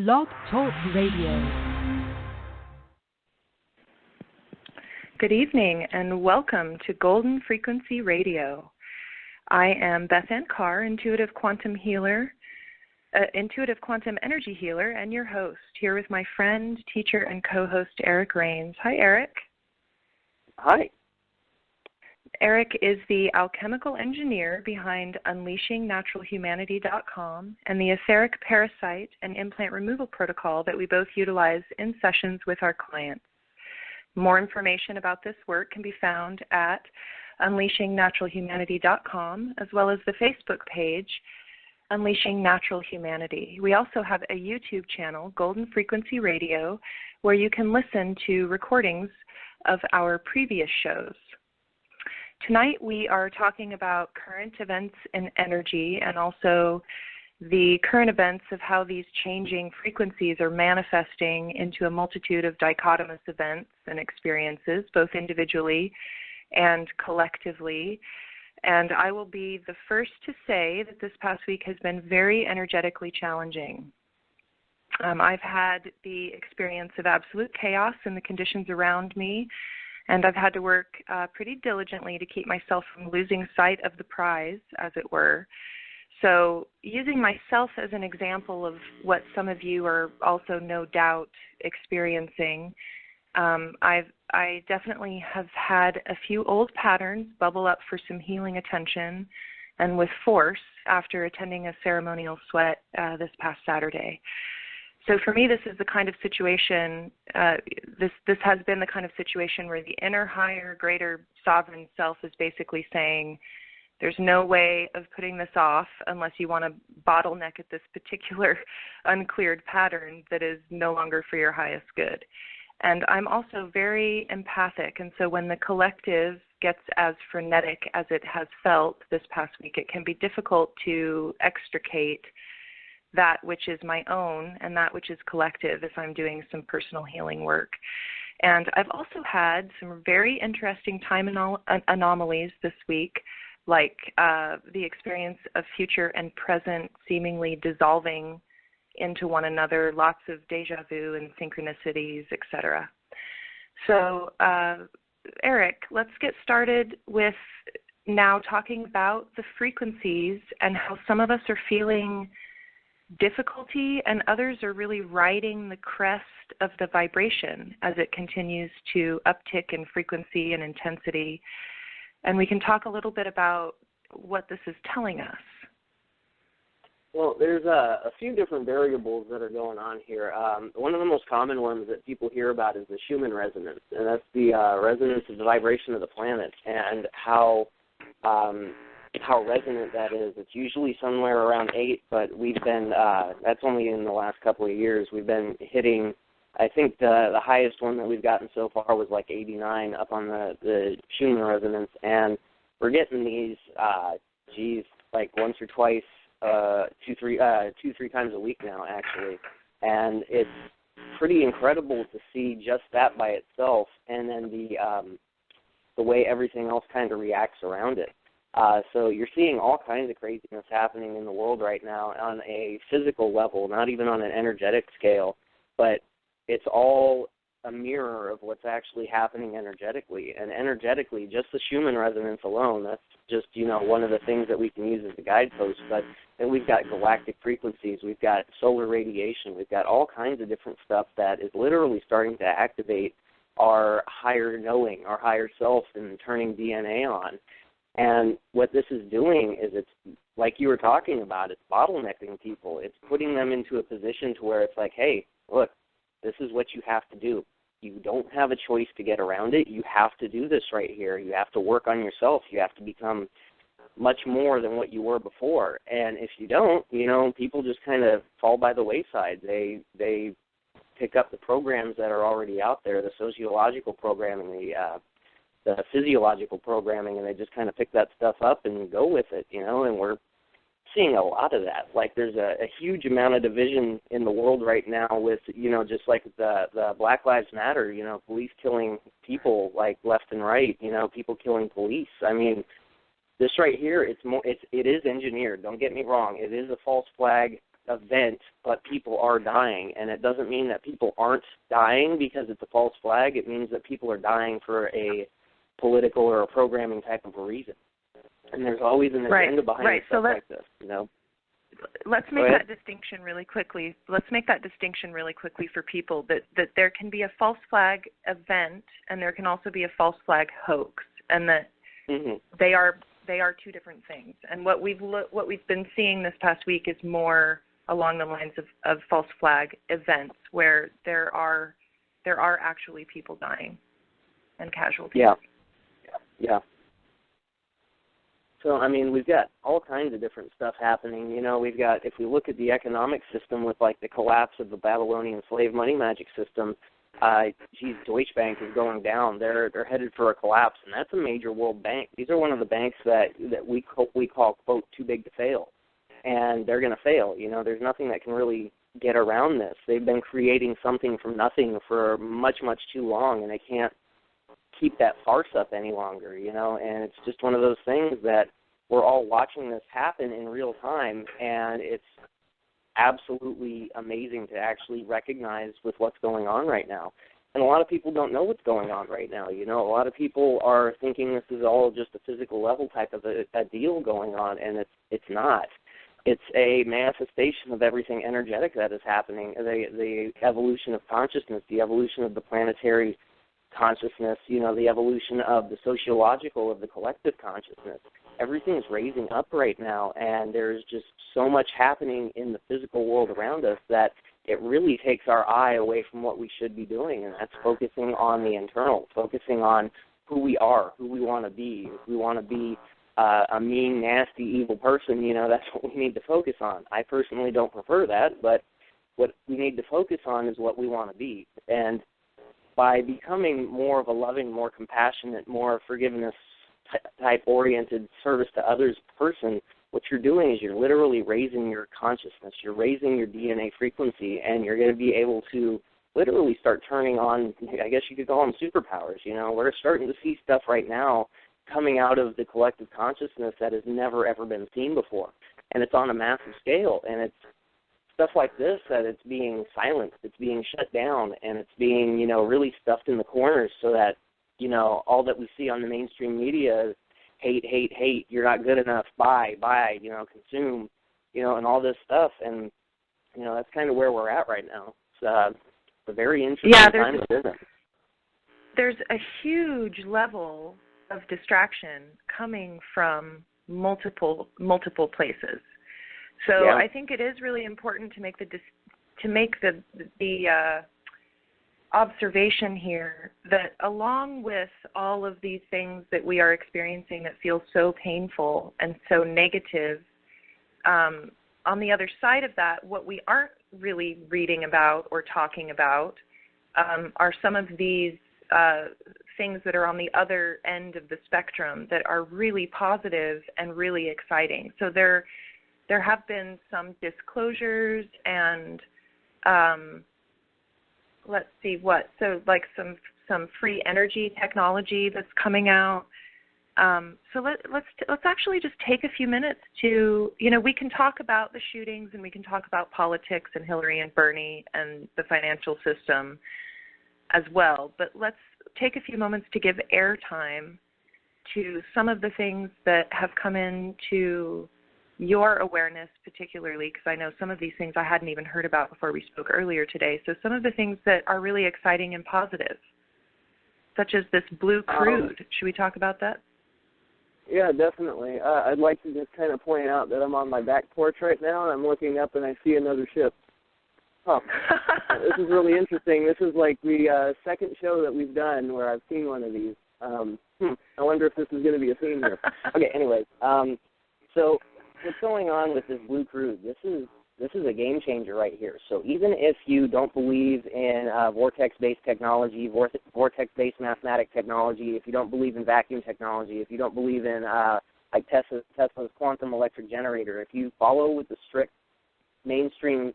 Blog Talk Radio. Good evening and welcome to Golden Frequency Radio. I am Beth Ann Carr, intuitive quantum energy healer, and your host, here with my friend, teacher, and co-host Eric Rains. Hi, Eric. Hi. Eric is the alchemical engineer behind UnleashingNaturalHumanity.com and the etheric parasite and implant removal protocol that we both utilize in sessions with our clients. More information about this work can be found at UnleashingNaturalHumanity.com, as well as the Facebook page, Unleashing Natural Humanity. We also have a YouTube channel, Golden Frequency Radio, where you can listen to recordings of our previous shows. Tonight we are talking about current events in energy and also the current events of how these changing frequencies are manifesting into a multitude of dichotomous events and experiences, both individually and collectively. And I will be the first to say that this past week has been very energetically challenging. I've had the experience of absolute chaos in the conditions around me, and I've had to work pretty diligently to keep myself from losing sight of the prize, as it were. So using myself as an example of what some of you are also no doubt experiencing, I definitely have had a few old patterns bubble up for some healing attention and with force after attending a ceremonial sweat this past Saturday. So for me, this is the kind of situation, this has been the kind of situation where the inner, higher, greater sovereign self is basically saying, there's no way of putting this off unless you want to bottleneck at this particular uncleared pattern that is no longer for your highest good. And I'm also very empathic, and so when the collective gets as frenetic as it has felt this past week, it can be difficult to extricate that which is my own and that which is collective if I'm doing some personal healing work. And I've also had some very interesting time anomalies this week, like the experience of future and present seemingly dissolving into one another, lots of deja vu and synchronicities, etc. So, Eric, let's get started with now talking about the frequencies and how some of us are feeling difficulty and others are really riding the crest of the vibration as it continues to uptick in frequency and intensity. And we can talk a little bit about what this is telling us. Well, there's a few different variables that are going on here. One of the most common ones that people hear about is the Schumann Resonance, and that's the resonance of the vibration of the planet and how resonant that is. It's usually somewhere around 8, but we've been, that's only in the last couple of years. We've been hitting, I think the highest one that we've gotten so far was like 89 up on the Schumann Resonance, and we're getting these, like once or twice, two, three times a week now, actually. And it's pretty incredible to see just that by itself, and then the way everything else kind of reacts around it. So you're seeing all kinds of craziness happening in the world right now on a physical level, not even on an energetic scale, but it's all a mirror of what's actually happening energetically. And energetically, just the Schumann resonance alone, that's just, one of the things that we can use as a guidepost. But then we've got galactic frequencies, we've got solar radiation, we've got all kinds of different stuff that is literally starting to activate our higher knowing, our higher self, and turning DNA on. And what this is doing is it's, like you were talking about, it's bottlenecking people. It's putting them into a position to where it's like, hey, look, this is what you have to do. You don't have a choice to get around it. You have to do this right here. You have to work on yourself. You have to become much more than what you were before. And if you don't, people just kind of fall by the wayside. They pick up the programs that are already out there, the sociological programming, the physiological programming, and they just kind of pick that stuff up and go with it, and we're seeing a lot of that. Like there's a huge amount of division in the world right now with, just like the Black Lives Matter, police killing people like left and right, people killing police. I mean, this right here, it is engineered. Don't get me wrong. It is a false flag event, but people are dying. And it doesn't mean that people aren't dying because it's a false flag. It means that people are dying for a political or a programming type of a reason. And there's always an agenda behind stuff like this, you know. Let's make that distinction really quickly. For people that there can be a false flag event and there can also be a false flag hoax, and that they are two different things. And what we've been seeing this past week is more along the lines of false flag events where there are actually people dying and casualties. Yeah. So, I mean, we've got all kinds of different stuff happening. You know, we've got, if we look at the economic system with, like, the collapse of the Babylonian slave money magic system, Deutsche Bank is going down. They're headed for a collapse, and that's a major world bank. These are one of the banks that we call, quote, too big to fail. And they're going to fail. You know, there's nothing that can really get around this. They've been creating something from nothing for much, much too long, and they can't keep that farce up any longer, you know, and it's just one of those things that we're all watching this happen in real time, and it's absolutely amazing to actually recognize with what's going on right now. And a lot of people don't know what's going on right now, you know. A lot of people are thinking this is all just a physical level type of a deal going on, and it's not. It's a manifestation of everything energetic that is happening, the evolution of consciousness, the evolution of the planetary consciousness, you know, the evolution of the sociological, of the collective consciousness. Everything is raising up right now, and there's just so much happening in the physical world around us that it really takes our eye away from what we should be doing, and that's focusing on the internal, focusing on who we are, who we want to be. If we want to be a mean, nasty, evil person, you know, that's what we need to focus on. I personally don't prefer that, but what we need to focus on is what we want to be. And by becoming more of a loving, more compassionate, more forgiveness-type-oriented service to others person, what you're doing is you're literally raising your consciousness. You're raising your DNA frequency, and you're going to be able to literally start turning on, I guess you could call them superpowers. You know, we're starting to see stuff right now coming out of the collective consciousness that has never, ever been seen before. And it's on a massive scale, and it's stuff like this that it's being silenced, it's being shut down, and it's being, you know, really stuffed in the corners so that, you know, all that we see on the mainstream media is hate, hate, hate, you're not good enough, buy, you know, consume, you know, and all this stuff. And, you know, that's kind of where we're at right now. It's a very interesting time of business. There's a huge level of distraction coming from multiple places. So I think it is really important to make the observation here that along with all of these things that we are experiencing that feel so painful and so negative, on the other side of that, what we aren't really reading about or talking about are some of these things that are on the other end of the spectrum that are really positive and really exciting. So there have been some disclosures and like some free energy technology that's coming out. So let's actually just take a few minutes to, you know, we can talk about the shootings and we can talk about politics and Hillary and Bernie and the financial system as well, but let's take a few moments to give airtime to some of the things that have come into your awareness, particularly, because I know some of these things I hadn't even heard about before we spoke earlier today. So some of the things that are really exciting and positive, such as this blue crude. Should we talk about that? Yeah, definitely. I'd like to just kind of point out that I'm on my back porch right now, and I'm looking up and I see another ship. Oh, this is really interesting. This is like the second show that we've done where I've seen one of these. I wonder if this is going to be a theme here. Okay, anyways, so what's going on with this blue crude? This is a game changer right here. So even if you don't believe in vortex-based technology, vortex-based mathematic technology, if you don't believe in vacuum technology, if you don't believe in like Tesla's quantum electric generator, if you follow with the strict mainstream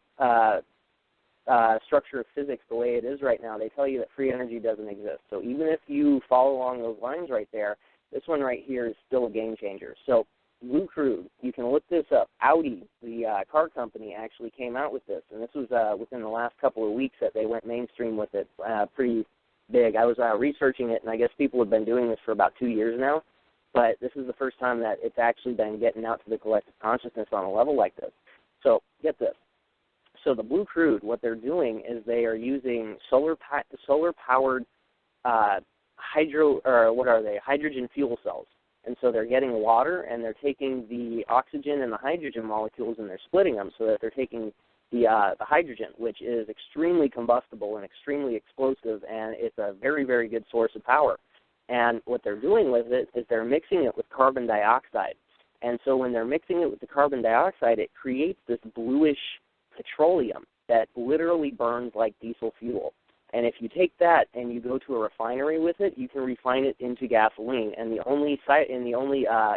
structure of physics the way it is right now, they tell you that free energy doesn't exist. So even if you follow along those lines right there, this one right here is still a game changer. So Blue Crude. You can look this up. Audi, the car company, actually came out with this, and this was within the last couple of weeks that they went mainstream with it. Pretty big. I was researching it, and I guess people have been doing this for about 2 years now, but this is the first time that it's actually been getting out to the collective consciousness on a level like this. So get this. So the Blue Crude, what they're doing is they are using solar-powered hydrogen fuel cells. And so they're getting water, and they're taking the oxygen and the hydrogen molecules, and they're splitting them so that they're taking the hydrogen, which is extremely combustible and extremely explosive, and it's a very, very good source of power. And what they're doing with it is they're mixing it with carbon dioxide. And so when they're mixing it with the carbon dioxide, it creates this bluish petroleum that literally burns like diesel fuel. And if you take that and you go to a refinery with it, you can refine it into gasoline. And the only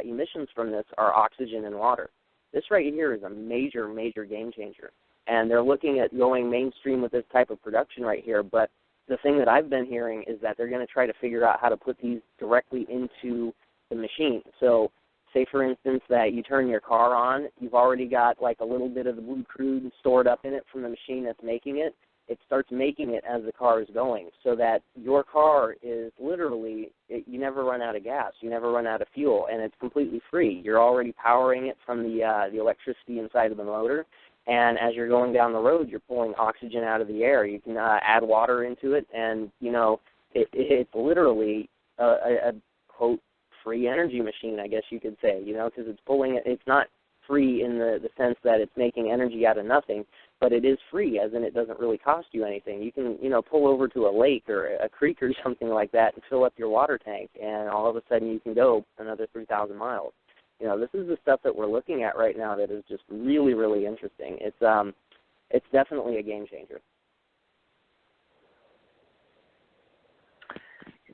emissions from this are oxygen and water. This right here is a major, major game changer. And they're looking at going mainstream with this type of production right here. But the thing that I've been hearing is that they're going to try to figure out how to put these directly into the machine. So say, for instance, that you turn your car on, you've already got like a little bit of the Blue Crude stored up in it from the machine that's making it. It starts making it as the car is going, so that your car is literally, you never run out of gas, you never run out of fuel, and it's completely free. You're already powering it from the electricity inside of the motor, and as you're going down the road, you're pulling oxygen out of the air. You can add water into it, and, you know, it's literally a, quote, free energy machine, I guess you could say, you know, because it's pulling it. It's not free in the sense that it's making energy out of nothing, but it is free, as in it doesn't really cost you anything. You can, you know, pull over to a lake or a creek or something like that and fill up your water tank, and all of a sudden you can go another 3,000 miles. You know, this is the stuff that we're looking at right now that is just really, really interesting. It's definitely a game changer.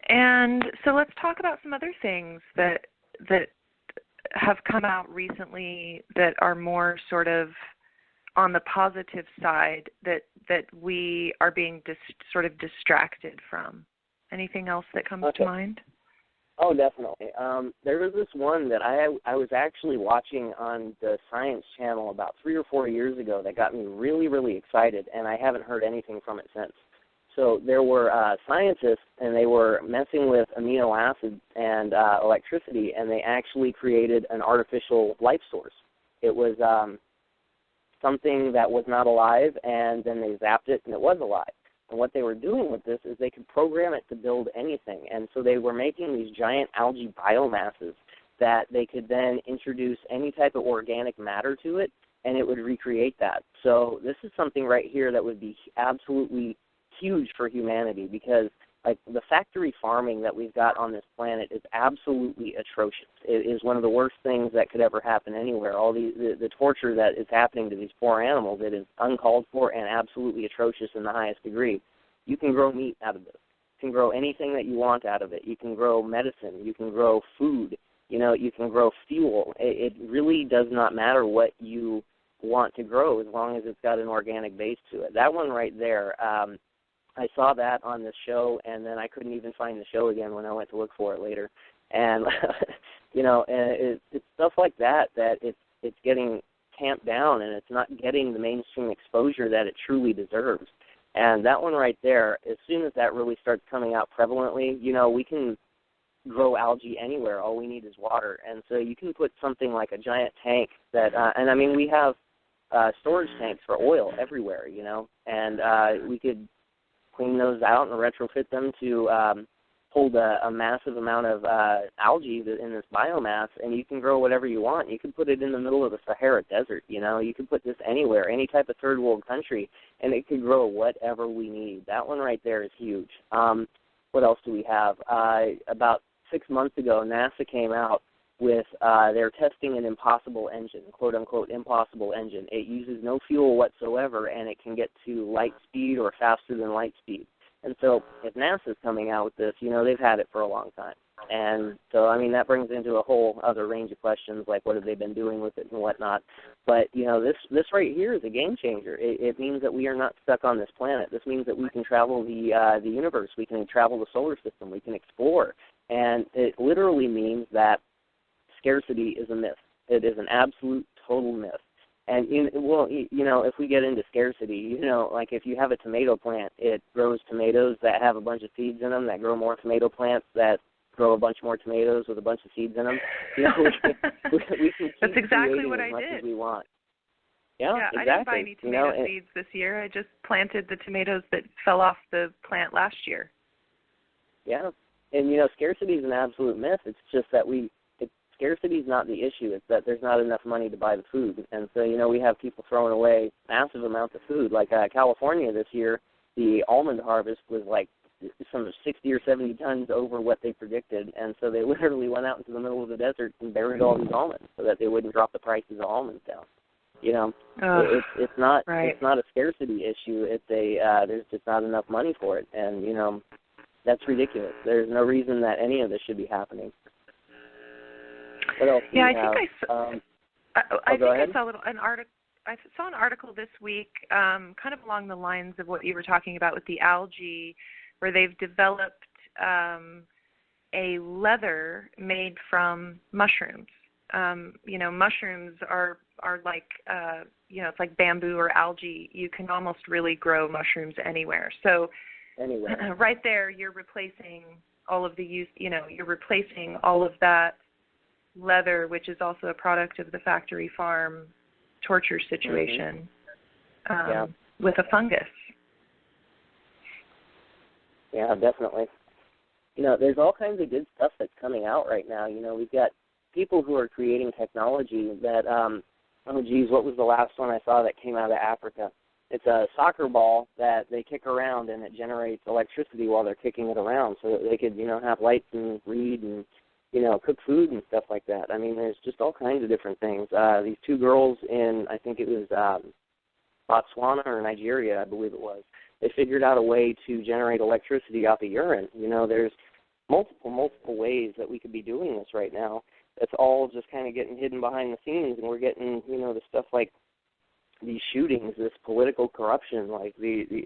And so let's talk about some other things that have come out recently that are more sort of on the positive side that we are being sort of distracted from. Anything else that comes to mind? Oh, definitely. There was this one that I was actually watching on the Science Channel about 3 or 4 years ago that got me really, really excited, and I haven't heard anything from it since. So there were scientists, and they were messing with amino acids and electricity, and they actually created an artificial life source. It was something that was not alive, and then they zapped it, and it was alive. And what they were doing with this is they could program it to build anything. And so they were making these giant algae biomasses that they could then introduce any type of organic matter to it, and it would recreate that. So this is something right here that would be absolutely huge for humanity, because like the factory farming that we've got on this planet is absolutely atrocious. It is one of the worst things that could ever happen anywhere. All the torture that is happening to these poor animals, it is uncalled for and absolutely atrocious in the highest degree. You can grow meat out of this. You can grow anything that you want out of it. You can grow medicine. You can grow food. You know, you can grow fuel. It really does not matter what you want to grow as long as it's got an organic base to it. That one right there, I saw that on this show, and then I couldn't even find the show again when I went to look for it later. And, you know, it's stuff like that it's getting tamped down, and it's not getting the mainstream exposure that it truly deserves. And that one right there, as soon as that really starts coming out prevalently, you know, we can grow algae anywhere. All we need is water. And so you can put something like a giant tank that, and I mean, we have storage tanks for oil everywhere, you know, and we could clean those out and retrofit them to hold a massive amount of algae in this biomass, and you can grow whatever you want. You can put it in the middle of the Sahara Desert, you know. You can put this anywhere, any type of third world country, and it could grow whatever we need. That one right there is huge. What else do we have? About 6 months ago, NASA came out with they're testing an impossible engine, quote-unquote impossible engine. It uses no fuel whatsoever, and it can get to light speed or faster than light speed. And so if NASA's coming out with this, you know, they've had it for a long time. And so, I mean, that brings into a whole other range of questions, like what have they been doing with it and whatnot. But, you know, this right here is a game changer. It means that we are not stuck on this planet. This means that we can travel the universe. We can travel the solar system. We can explore. And it literally means that scarcity is a myth. It is an absolute total myth. And, if we get into scarcity, like if you have a tomato plant, it grows tomatoes that have a bunch of seeds in them that grow more tomato plants that grow a bunch more tomatoes with a bunch of seeds in them. We can keep That's exactly what as I much did. as we want. Yeah, exactly. I didn't buy any tomato seeds this year. I just planted the tomatoes that fell off the plant last year. Yeah, and scarcity is an absolute myth. It's just that scarcity is not the issue. It's that there's not enough money to buy the food, and so we have people throwing away massive amounts of food. Like California this year, the almond harvest was like some 60 or 70 tons over what they predicted, and so they literally went out into the middle of the desert and buried all these almonds so that they wouldn't drop the prices of almonds down. It's not It's not a scarcity issue. It's there's just not enough money for it, and that's ridiculous. There's no reason that any of this should be happening. What else do you have? I saw an article this week, kind of along the lines of what you were talking about with the algae, where they've developed a leather made from mushrooms. Mushrooms are like it's like bamboo or algae. You can almost really grow mushrooms anywhere. So right there, you're replacing all of you're replacing all of that leather, which is also a product of the factory farm torture situation, with a fungus. Yeah, definitely. There's all kinds of good stuff that's coming out right now. We've got people who are creating technology that, what was the last one I saw that came out of Africa? It's a soccer ball that they kick around, and it generates electricity while they're kicking it around, so that they could, have lights and read and, cook food and stuff like that. I mean, there's just all kinds of different things. These two girls in, I think it was Botswana or Nigeria, I believe it was, they figured out a way to generate electricity off of urine. There's multiple ways that we could be doing this right now. It's all just kind of getting hidden behind the scenes, and we're getting, the stuff like these shootings, this political corruption, like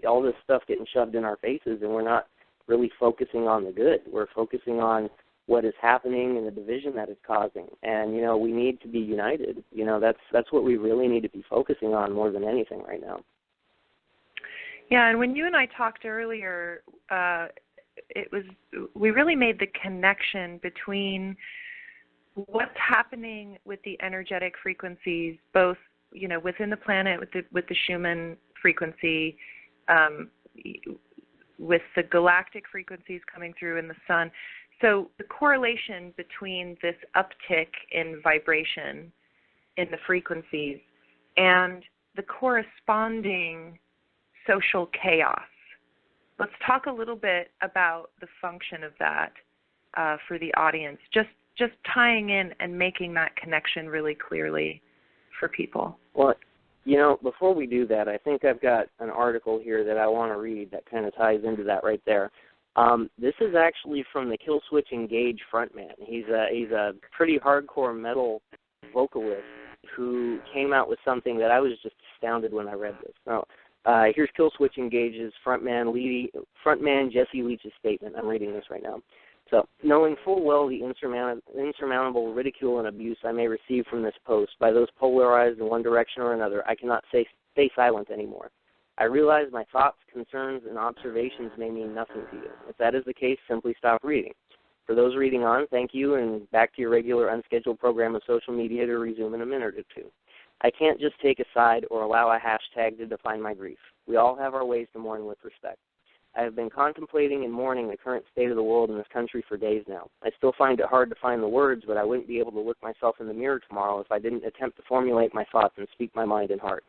all this stuff getting shoved in our faces, and we're not really focusing on the good. We're focusing on what is happening and the division that it's causing. And, we need to be united. That's what we really need to be focusing on more than anything right now. Yeah, and when you and I talked earlier, we really made the connection between what's happening with the energetic frequencies, both within the planet with the Schumann frequency, with the galactic frequencies coming through in the sun. So the correlation between this uptick in vibration in the frequencies and the corresponding social chaos. Let's talk a little bit about the function of that for the audience, just tying in and making that connection really clearly for people. Well, before we do that, I think I've got an article here that I want to read that kind of ties into that right there. This is actually from the Killswitch Engage frontman. He's a pretty hardcore metal vocalist who came out with something that I was just astounded when I read this. Now, here's Killswitch Engage's frontman Jesse Leach's statement. I'm reading this right now. So, knowing full well the insurmountable ridicule and abuse I may receive from this post by those polarized in one direction or another, I cannot stay silent anymore. I realize my thoughts, concerns, and observations may mean nothing to you. If that is the case, simply stop reading. For those reading on, thank you, and back to your regular unscheduled program of social media to resume in a minute or two. I can't just take a side or allow a hashtag to define my grief. We all have our ways to mourn with respect. I have been contemplating and mourning the current state of the world in this country for days now. I still find it hard to find the words, but I wouldn't be able to look myself in the mirror tomorrow if I didn't attempt to formulate my thoughts and speak my mind and heart.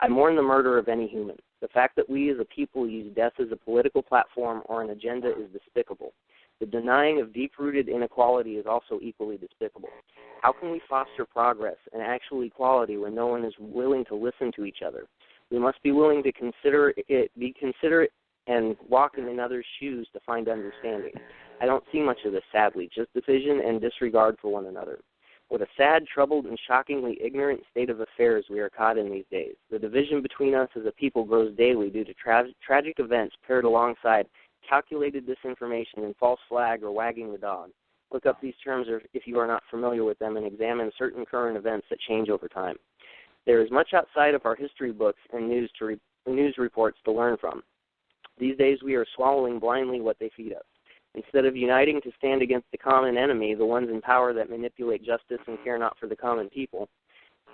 I mourn the murder of any human. The fact that we as a people use death as a political platform or an agenda is despicable. The denying of deep-rooted inequality is also equally despicable. How can we foster progress and actual equality when no one is willing to listen to each other? We must be willing to be considerate and walk in another's shoes to find understanding. I don't see much of this, sadly, just division and disregard for one another. What a sad, troubled, and shockingly ignorant state of affairs we are caught in these days. The division between us as a people grows daily due to tragic events paired alongside calculated disinformation and false flag or wagging the dog. Look up these terms if you are not familiar with them and examine certain current events that change over time. There is much outside of our history books and news reports to learn from. These days we are swallowing blindly what they feed us. Instead of uniting to stand against the common enemy, the ones in power that manipulate justice and care not for the common people,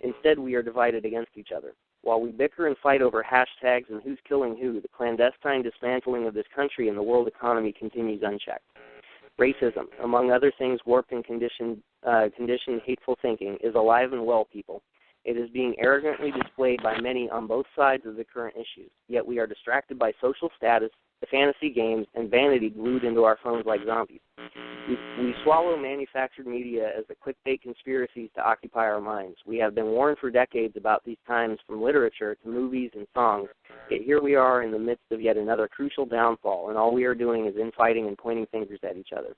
instead we are divided against each other. While we bicker and fight over hashtags and who's killing who, the clandestine dismantling of this country and the world economy continues unchecked. Racism, among other things warped and conditioned hateful thinking, is alive and well, people. It is being arrogantly displayed by many on both sides of the current issues, yet we are distracted by social status, the fantasy games, and vanity glued into our phones like zombies. We swallow manufactured media as the clickbait conspiracies to occupy our minds. We have been warned for decades about these times from literature to movies and songs, yet here we are in the midst of yet another crucial downfall, and all we are doing is infighting and pointing fingers at each other,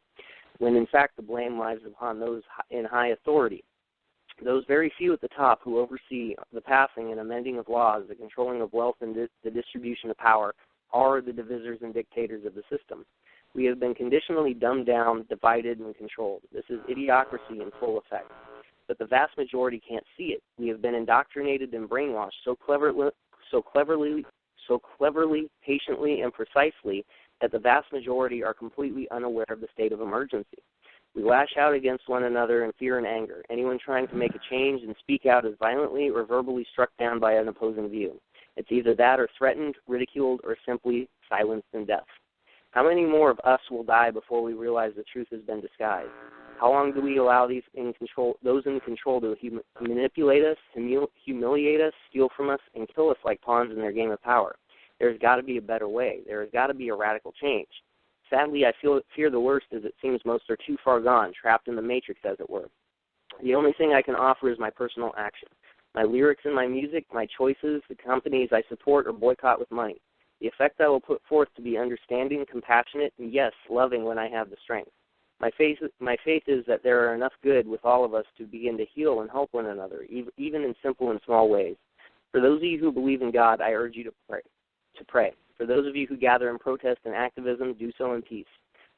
when in fact the blame lies upon those in high authority. Those very few at the top who oversee the passing and amending of laws, the controlling of wealth, and the distribution of power are the divisors and dictators of the system. We have been conditionally dumbed down, divided, and controlled. This is idiocracy in full effect. But the vast majority can't see it. We have been indoctrinated and brainwashed so cleverly, patiently, and precisely that the vast majority are completely unaware of the state of emergency. We lash out against one another in fear and anger. Anyone trying to make a change and speak out is violently or verbally struck down by an opposing view. It's either that or threatened, ridiculed, or simply silenced in death. How many more of us will die before we realize the truth has been disguised? How long do we allow those in control to manipulate us, humiliate us, steal from us, and kill us like pawns in their game of power? There's got to be a better way. There has got to be a radical change. Sadly, I fear the worst as it seems most are too far gone, trapped in the matrix, as it were. The only thing I can offer is my personal action. My lyrics and my music, my choices, the companies I support or boycott with money. The effect I will put forth to be understanding, compassionate, and yes, loving when I have the strength. My faith is that there are enough good with all of us to begin to heal and help one another, even in simple and small ways. For those of you who believe in God, I urge you to pray. For those of you who gather in protest and activism, do so in peace.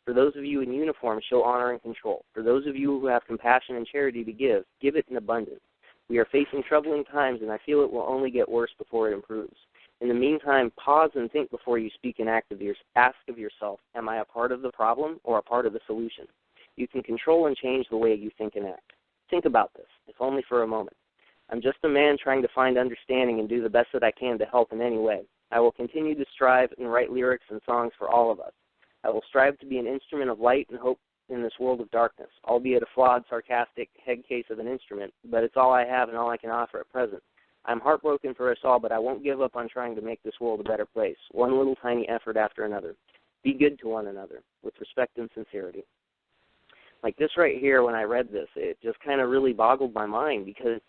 For those of you in uniform, show honor and control. For those of you who have compassion and charity to give it in abundance. We are facing troubling times, and I feel it will only get worse before it improves. In the meantime, pause and think before you speak and ask of yourself, am I a part of the problem or a part of the solution? You can control and change the way you think and act. Think about this, if only for a moment. I'm just a man trying to find understanding and do the best that I can to help in any way. I will continue to strive and write lyrics and songs for all of us. I will strive to be an instrument of light and hope in this world of darkness, albeit a flawed, sarcastic head case of an instrument, but it's all I have and all I can offer at present. I'm heartbroken for us all, but I won't give up on trying to make this world a better place, one little tiny effort after another. Be good to one another, with respect and sincerity. Like this right here, when I read this, it just kind of really boggled my mind because,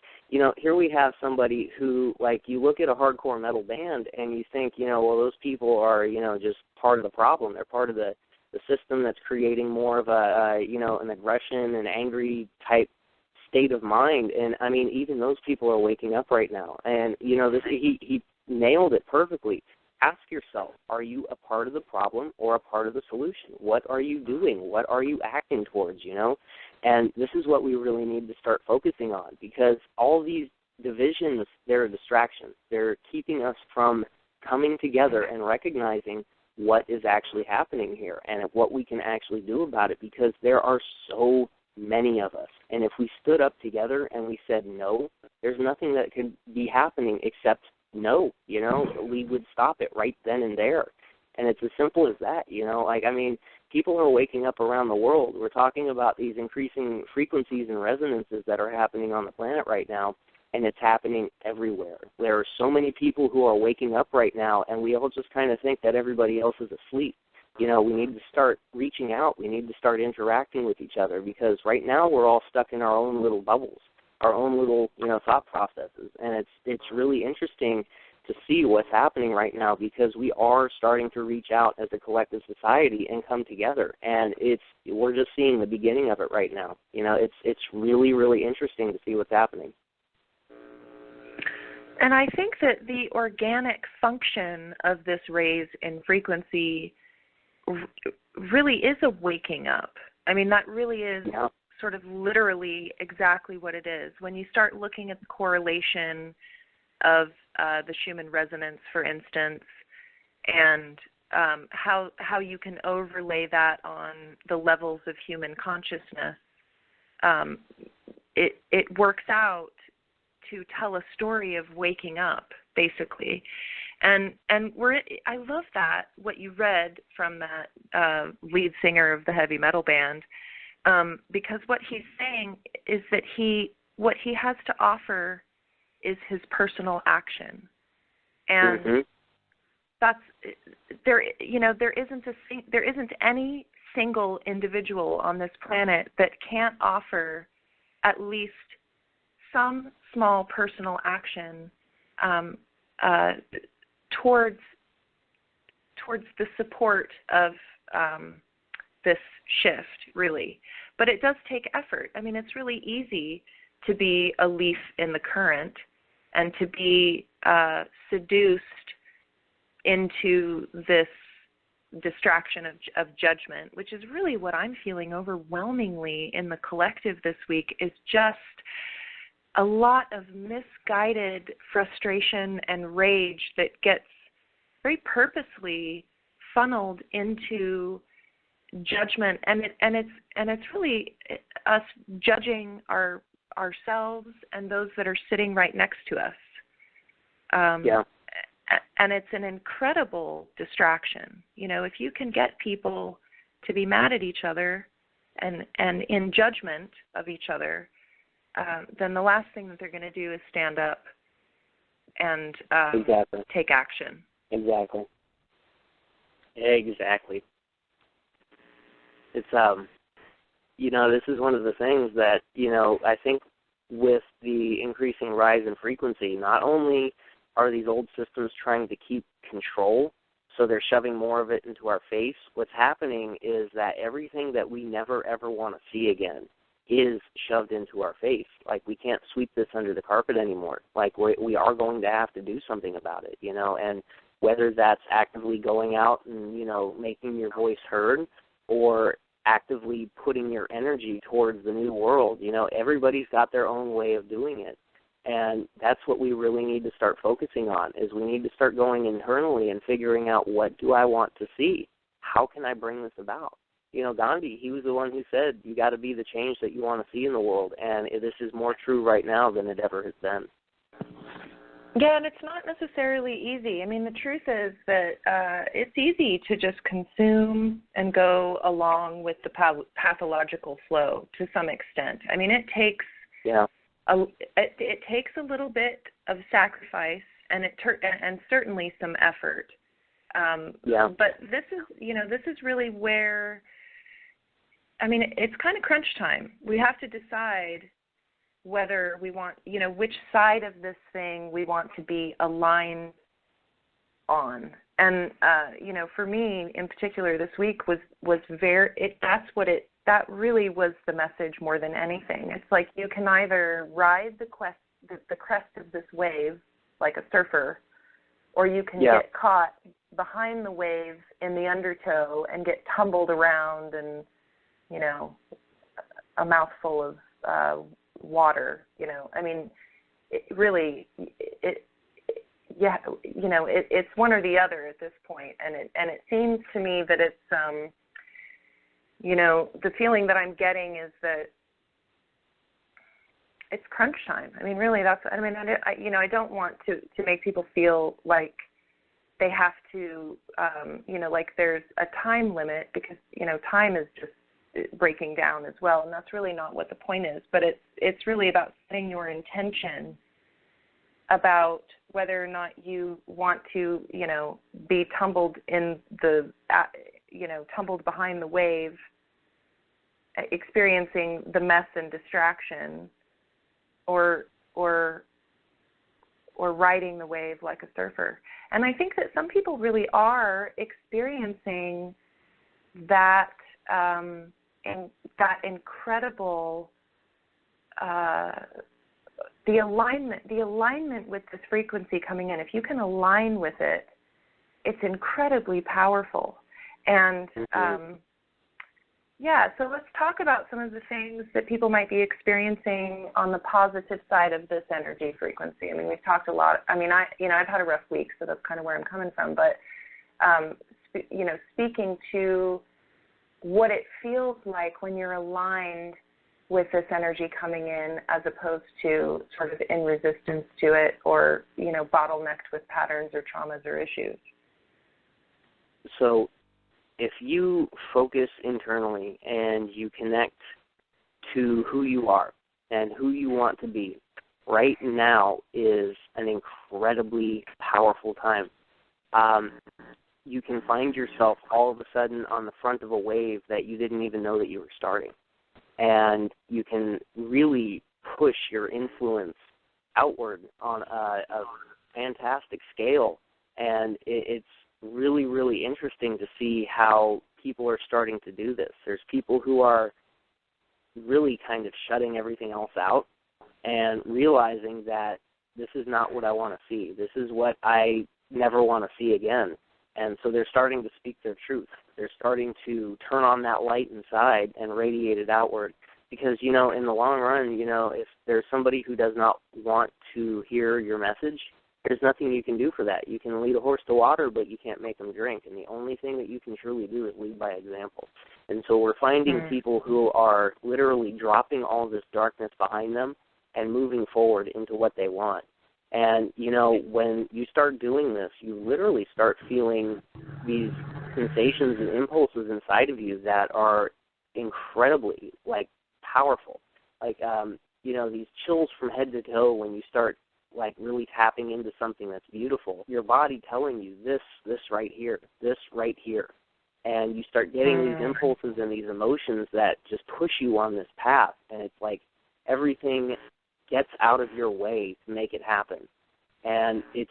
here we have somebody who, you look at a hardcore metal band and you think, well, those people are, just part of the problem. They're part of the system that's creating more of an aggression and angry type state of mind. And, I mean, even those people are waking up right now. And, he nailed it perfectly. Ask yourself, are you a part of the problem or a part of the solution? What are you doing? What are you acting towards, And this is what we really need to start focusing on because all these divisions, they're distractions. They're keeping us from coming together and recognizing what is actually happening here and what we can actually do about it because there are so many of us. And if we stood up together and we said no, there's nothing that could be happening except no, we would stop it right then and there. And it's as simple as that, people are waking up around the world. We're talking about these increasing frequencies and resonances that are happening on the planet right now, and it's happening everywhere. There are so many people who are waking up right now, and we all just kind of think that everybody else is asleep. We need to start reaching out. We need to start interacting with each other because right now we're all stuck in our own little bubbles, our own little, thought processes. And it's really interesting to see what's happening right now because we are starting to reach out as a collective society and come together. And we're just seeing the beginning of it right now. It's really, really interesting to see what's happening. And I think that the organic function of this raise in frequency really is a waking up. I mean, that really is Yeah. sort of literally exactly what it is. When you start looking at the correlation of the Schumann Resonance, for instance, and how you can overlay that on the levels of human consciousness, it works out to tell a story of waking up, basically. And I love that, what you read from that lead singer of the heavy metal band, because what he's saying is that what he has to offer is his personal action, and that's there. You know, there isn't any single individual on this planet that can't offer at least some small personal action towards the support of this shift, really. But it does take effort. I mean, it's really easy to be a leaf in the current and to be seduced into this distraction of judgment, which is really what I'm feeling overwhelmingly in the collective this week, is just a lot of misguided frustration and rage that gets very purposely funneled into judgment, and it's really us judging ourselves and those that are sitting right next to us. And it's an incredible distraction. You know, if you can get people to be mad at each other and in judgment of each other, then the last thing that they're going to do is stand up and take action. Exactly. It's you know, this is one of the things that, you know, I think with the increasing rise in frequency, not only are these old systems trying to keep control, so they're shoving more of it into our face, what's happening is that everything that we never ever want to see again is shoved into our face. Like, we can't sweep this under the carpet anymore. Like, we are going to have to do something about it, you know, and whether that's actively going out and, you know, making your voice heard, or actively putting your energy towards the new world, you know, everybody's got their own way of doing it. And that's what we really need to start focusing on, is we need to start going internally and figuring out, what do I want to see? How can I bring this about? You know, Gandhi, he was the one who said, you got to be the change that you want to see in the world. And this is more true right now than it ever has been. Yeah, and it's not necessarily easy. I mean, the truth is that it's easy to just consume and go along with the pathological flow to some extent. I mean, it takes it takes a little bit of sacrifice and and certainly some effort. But this is really where, I mean, it's kind of crunch time. We have to decide whether we want, you know, which side of this thing we want to be aligned on. And, you know, for me in particular, this week was that really was the message more than anything. It's like, you can either ride the crest of this wave like a surfer, or you can get caught behind the wave in the undertow and get tumbled around and, you know, a mouthful of water, you know. I mean, it's one or the other at this point, and it seems to me that it's you know, the feeling that I'm getting is that it's crunch time. I mean, really, I don't want to make people feel like they have to, you know, like there's a time limit, because, you know, time is just breaking down as well, and that's really not what the point is. But it's really about setting your intention about whether or not you want to, you know, be tumbled in the, you know, tumbled behind the wave, experiencing the mess and distraction, or riding the wave like a surfer. And I think that some people really are experiencing that that incredible the alignment with this frequency coming in. If you can align with it, it's incredibly powerful. And Yeah, so let's talk about some of the things that people might be experiencing on the positive side of this energy frequency. I mean, we've talked a lot. I mean, I've had a rough week, so that's kind of where I'm coming from. But, speaking to what it feels like when you're aligned with this energy coming in as opposed to sort of in resistance to it or, bottlenecked with patterns or traumas or issues. So if you focus internally and you connect to who you are and who you want to be, right now is an incredibly powerful time. You can find yourself all of a sudden on the front of a wave that you didn't even know that you were starting. And you can really push your influence outward on a fantastic scale. And it's really, really interesting to see how people are starting to do this. There's people who are really kind of shutting everything else out and realizing that this is not what I want to see. This is what I never want to see again. And so they're starting to speak their truth. They're starting to turn on that light inside and radiate it outward. Because, in the long run, if there's somebody who does not want to hear your message, there's nothing you can do for that. You can lead a horse to water, but you can't make them drink. And the only thing that you can truly do is lead by example. And so we're finding people who are literally dropping all this darkness behind them and moving forward into what they want. And, when you start doing this, you literally start feeling these sensations and impulses inside of you that are incredibly, powerful. These chills from head to toe when you start, really tapping into something that's beautiful. Your body telling you this right here, this right here. And you start getting these impulses and these emotions that just push you on this path. And it's like everything gets out of your way to make it happen. And it's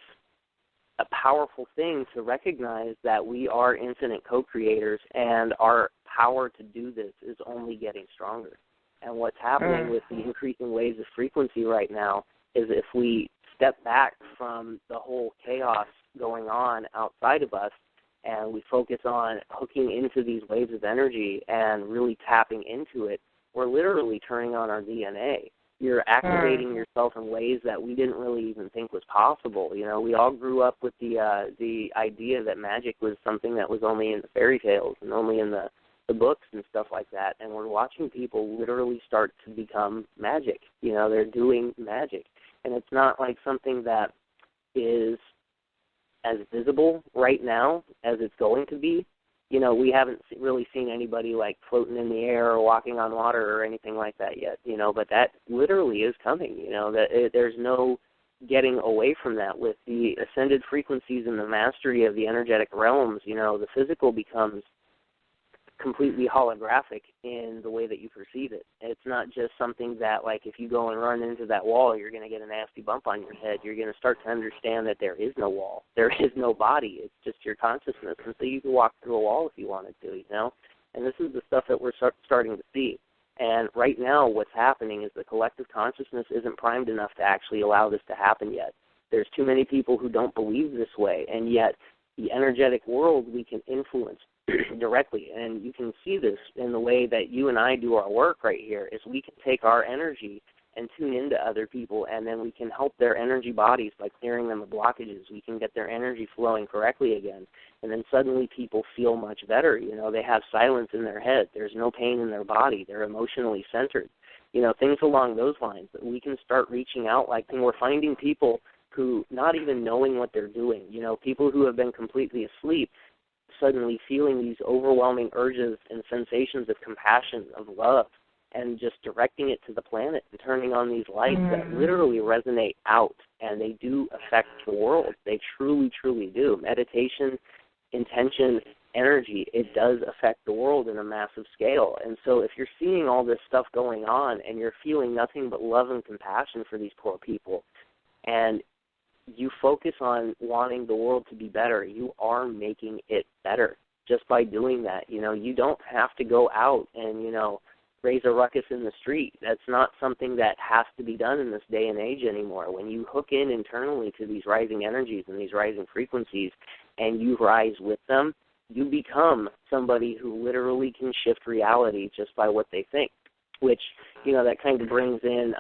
a powerful thing to recognize that we are infinite co-creators and our power to do this is only getting stronger. And what's happening with the increasing waves of frequency right now is if we step back from the whole chaos going on outside of us and we focus on hooking into these waves of energy and really tapping into it, we're literally turning on our DNA. You're activating yourself in ways that we didn't really even think was possible. We all grew up with the idea that magic was something that was only in the fairy tales and only in the books and stuff like that. And we're watching people literally start to become magic. They're doing magic. And it's not like something that is as visible right now as it's going to be. We haven't really seen anybody floating in the air or walking on water or anything like that yet, but that literally is coming, there's no getting away from that. With the ascended frequencies and the mastery of the energetic realms, the physical becomes completely holographic in the way that you perceive it. It's not just something that, if you go and run into that wall, you're going to get a nasty bump on your head. You're going to start to understand that there is no wall. There is no body. It's just your consciousness. And so you can walk through a wall if you wanted to, And this is the stuff that we're starting to see. And right now what's happening is the collective consciousness isn't primed enough to actually allow this to happen yet. There's too many people who don't believe this way, and yet the energetic world we can influence directly. And you can see this in the way that you and I do our work right here, is we can take our energy and tune into other people, and then we can help their energy bodies by clearing them of blockages. We can get their energy flowing correctly again, and then suddenly people feel much better. They have silence in their head. There's no pain in their body. They're emotionally centered. Things along those lines that we can start reaching out and we're finding people who, not even knowing what they're doing, people who have been completely asleep, suddenly feeling these overwhelming urges and sensations of compassion, of love, and just directing it to the planet and turning on these lights that literally resonate out, and they do affect the world. They truly, truly do. Meditation, intention, energy, it does affect the world in a massive scale. And so if you're seeing all this stuff going on and you're feeling nothing but love and compassion for these poor people, and you focus on wanting the world to be better, you are making it better just by doing that. You don't have to go out and, raise a ruckus in the street. That's not something that has to be done in this day and age anymore. When you hook in internally to these rising energies and these rising frequencies and you rise with them, you become somebody who literally can shift reality just by what they think, which, that kind of brings in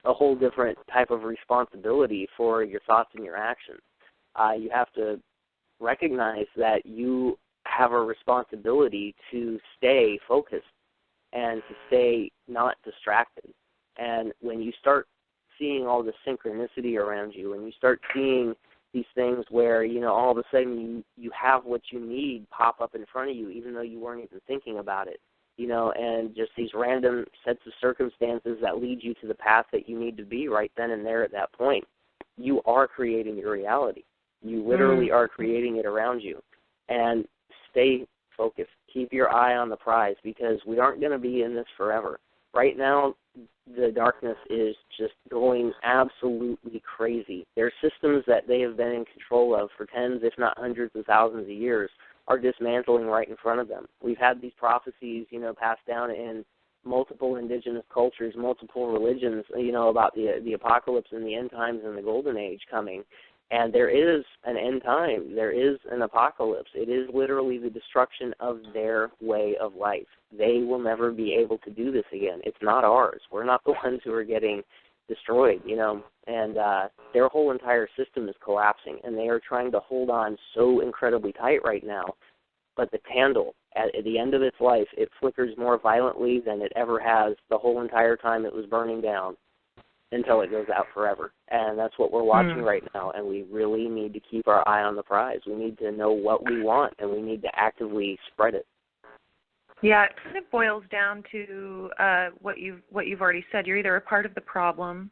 a whole different type of responsibility for your thoughts and your actions. You have to recognize that you have a responsibility to stay focused and to stay not distracted. And when you start seeing all the synchronicity around you, and you start seeing these things where, all of a sudden you have what you need pop up in front of you, even though you weren't even thinking about it, and just these random sets of circumstances that lead you to the path that you need to be right then and there at that point, you are creating your reality. You literally are creating it around you. And stay focused. Keep your eye on the prize, because we aren't going to be in this forever. Right now, the darkness is just going absolutely crazy. Their systems that they have been in control of for tens, if not hundreds of thousands of years, are dismantling right in front of them. We've had these prophecies, passed down in multiple indigenous cultures, multiple religions, about the apocalypse and the end times and the golden age coming. And there is an end time. There is an apocalypse. It is literally the destruction of their way of life. They will never be able to do this again. It's not ours. We're not the ones who are getting destroyed, and their whole entire system is collapsing, and they are trying to hold on so incredibly tight right now. But the candle, at the end of its life, it flickers more violently than it ever has the whole entire time it was burning down, until it goes out forever. And that's what we're watching right now, and we really need to keep our eye on the prize. We need to know what we want, and we need to actively spread it. Yeah, it kind of boils down to what you've already said. You're either a part of the problem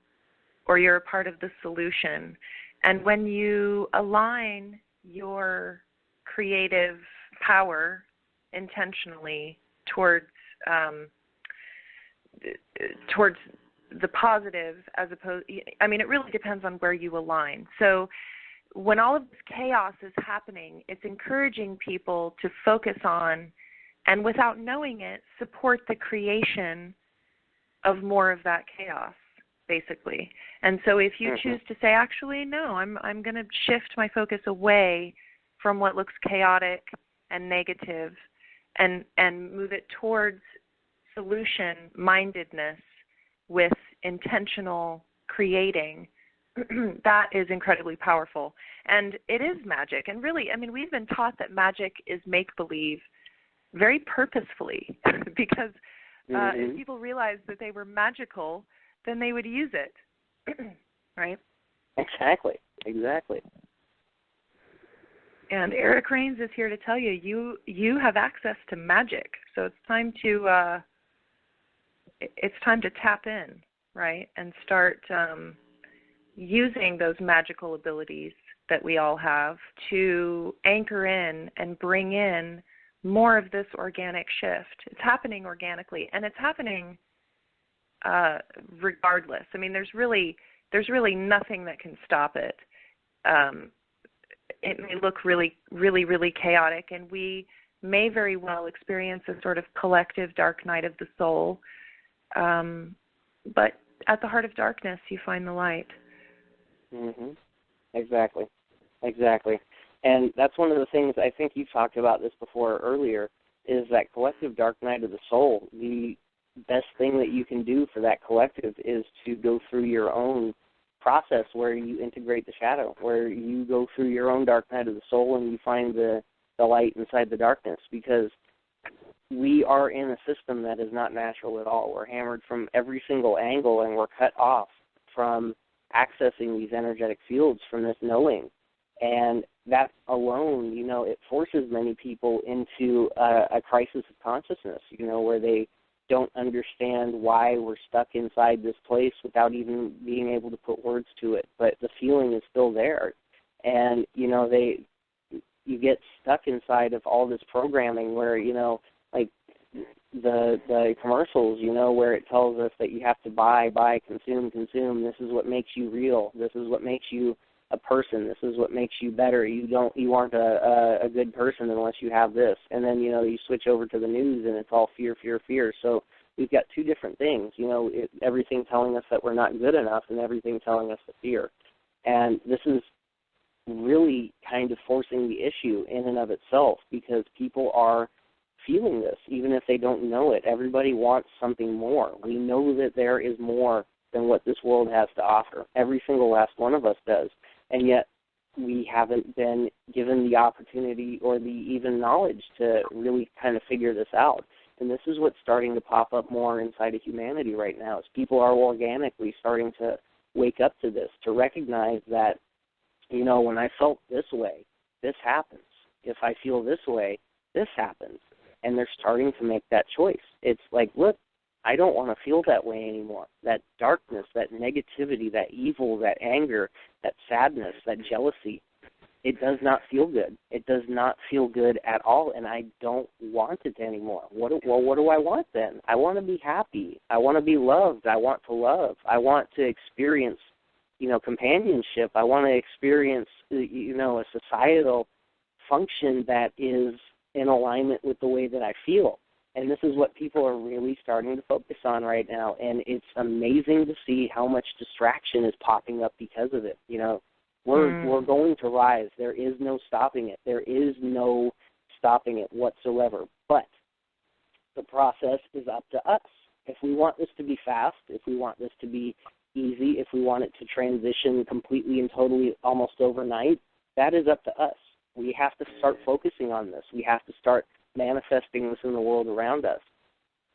or you're a part of the solution. And when you align your creative power intentionally towards the positive, as opposed, it really depends on where you align. So when all of this chaos is happening, it's encouraging people to focus on, and without knowing it, support the creation of more of that chaos, basically. And so if you choose to say, actually, no, I'm going to shift my focus away from what looks chaotic and negative and move it towards solution-mindedness with intentional creating, that is incredibly powerful. And it is magic. And really, we've been taught that magic is make-believe very purposefully, because if people realized that they were magical, then they would use it, right? Exactly. And Eric Rains is here to tell you, you have access to magic, so it's time to tap in, right, and start using those magical abilities that we all have to anchor in and bring in more of this organic shift. It's happening organically, and it's happening regardless. There's really nothing that can stop it. It may look really, really, really chaotic, and we may very well experience a sort of collective dark night of the soul. But at the heart of darkness, you find the light. Exactly. And that's one of the things, I think you talked about this before earlier, is that collective dark night of the soul. The best thing that you can do for that collective is to go through your own process where you integrate the shadow, where you go through your own dark night of the soul and you find the light inside the darkness, because we are in a system that is not natural at all. We're hammered from every single angle, and we're cut off from accessing these energetic fields from this knowing. And that alone, it forces many people into a crisis of consciousness, where they don't understand why we're stuck inside this place without even being able to put words to it. But the feeling is still there. And, you get stuck inside of all this programming where, like the commercials, where it tells us that you have to buy, consume. This is what makes you real. This is what makes you a person. This is what makes you better. You aren't a good person unless you have this. And then, you switch over to the news and it's all fear. So we've got two different things, everything telling us that we're not good enough and everything telling us to fear. And this is really kind of forcing the issue in and of itself, because people are feeling this, even if they don't know it. Everybody wants something more. We know that there is more than what this world has to offer. Every single last one of us does. And yet we haven't been given the opportunity or the even knowledge to really kind of figure this out. And this is what's starting to pop up more inside of humanity right now, is people are organically starting to wake up to this, to recognize that, you know, when I felt this way, this happens. If I feel this way, this happens. And they're starting to make that choice. It's like, look, I don't want to feel that way anymore. That darkness, that negativity, that evil, that anger, that sadness, that jealousy, it does not feel good. It does not feel good at all, and I don't want it anymore. What do I want then? I want to be happy. I want to be loved. I want to love. I want to experience, you know, companionship. I want to experience, you know, a societal function that is in alignment with the way that I feel. And this is what people are really starting to focus on right now. And it's amazing to see how much distraction is popping up because of it. You know, we're going to rise. There is no stopping it. There is no stopping it whatsoever. But the process is up to us. If we want this to be fast, if we want this to be easy, if we want it to transition completely and totally almost overnight, that is up to us. We have to start focusing on this. We have to start manifesting this in the world around us.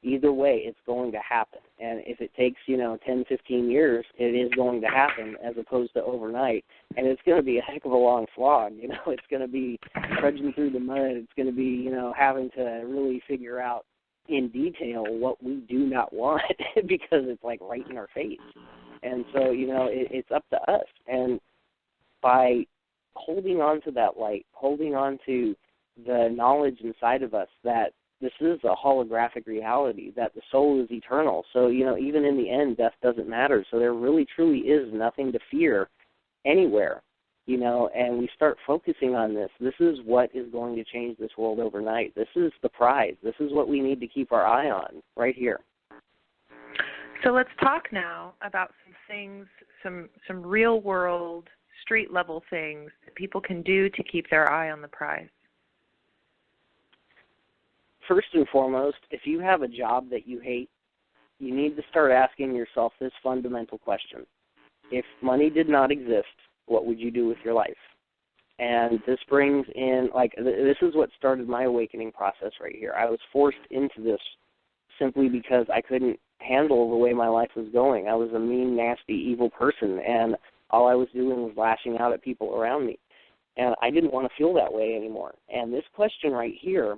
Either way, it's going to happen. And if it takes, 10, 15 years, it is going to happen as opposed to overnight. And it's going to be a heck of a long slog. It's going to be trudging through the mud. It's going to be, having to really figure out in detail what we do not want because it's like right in our face. And so, it's up to us. And by holding on to that light, holding on to the knowledge inside of us that this is a holographic reality, that the soul is eternal. So, even in the end, death doesn't matter. So there really, truly is nothing to fear anywhere, and we start focusing on this. This is what is going to change this world overnight. This is the prize. This is what we need to keep our eye on right here. So let's talk now about some things, some real-world, street-level things that people can do to keep their eye on the prize. First and foremost, if you have a job that you hate, you need to start asking yourself this fundamental question. If money did not exist, what would you do with your life? And this brings in, this is what started my awakening process right here. I was forced into this simply because I couldn't handle the way my life was going. I was a mean, nasty, evil person, and all I was doing was lashing out at people around me. And I didn't want to feel that way anymore. And this question right here,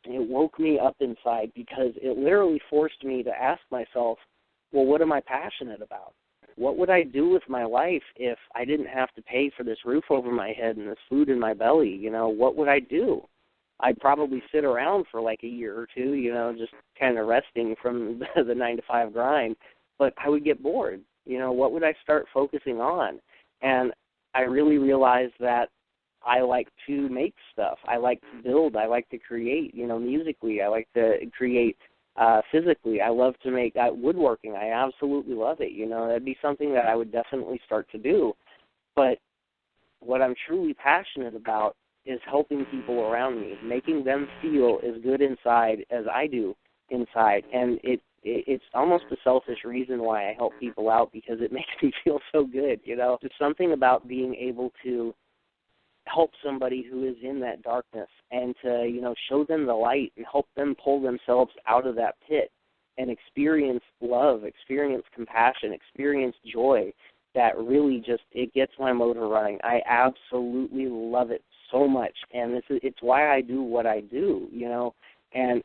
it woke me up inside because it literally forced me to ask myself, well, what am I passionate about? What would I do with my life if I didn't have to pay for this roof over my head and this food in my belly? What would I do? I'd probably sit around for like a year or two, just kind of resting from the 9-to-5 grind, but I would get bored. What would I start focusing on? And I really realized that I like to make stuff. I like to build. I like to create, musically. I like to create physically. I love to make woodworking. I absolutely love it. That'd be something that I would definitely start to do. But what I'm truly passionate about is helping people around me, making them feel as good inside as I do inside. And it's almost a selfish reason why I help people out because it makes me feel so good, There's something about being able to help somebody who is in that darkness and to, show them the light and help them pull themselves out of that pit and experience love, experience compassion, experience joy. That really it gets my motor running. I absolutely love it so much, and it's why I do what I do, and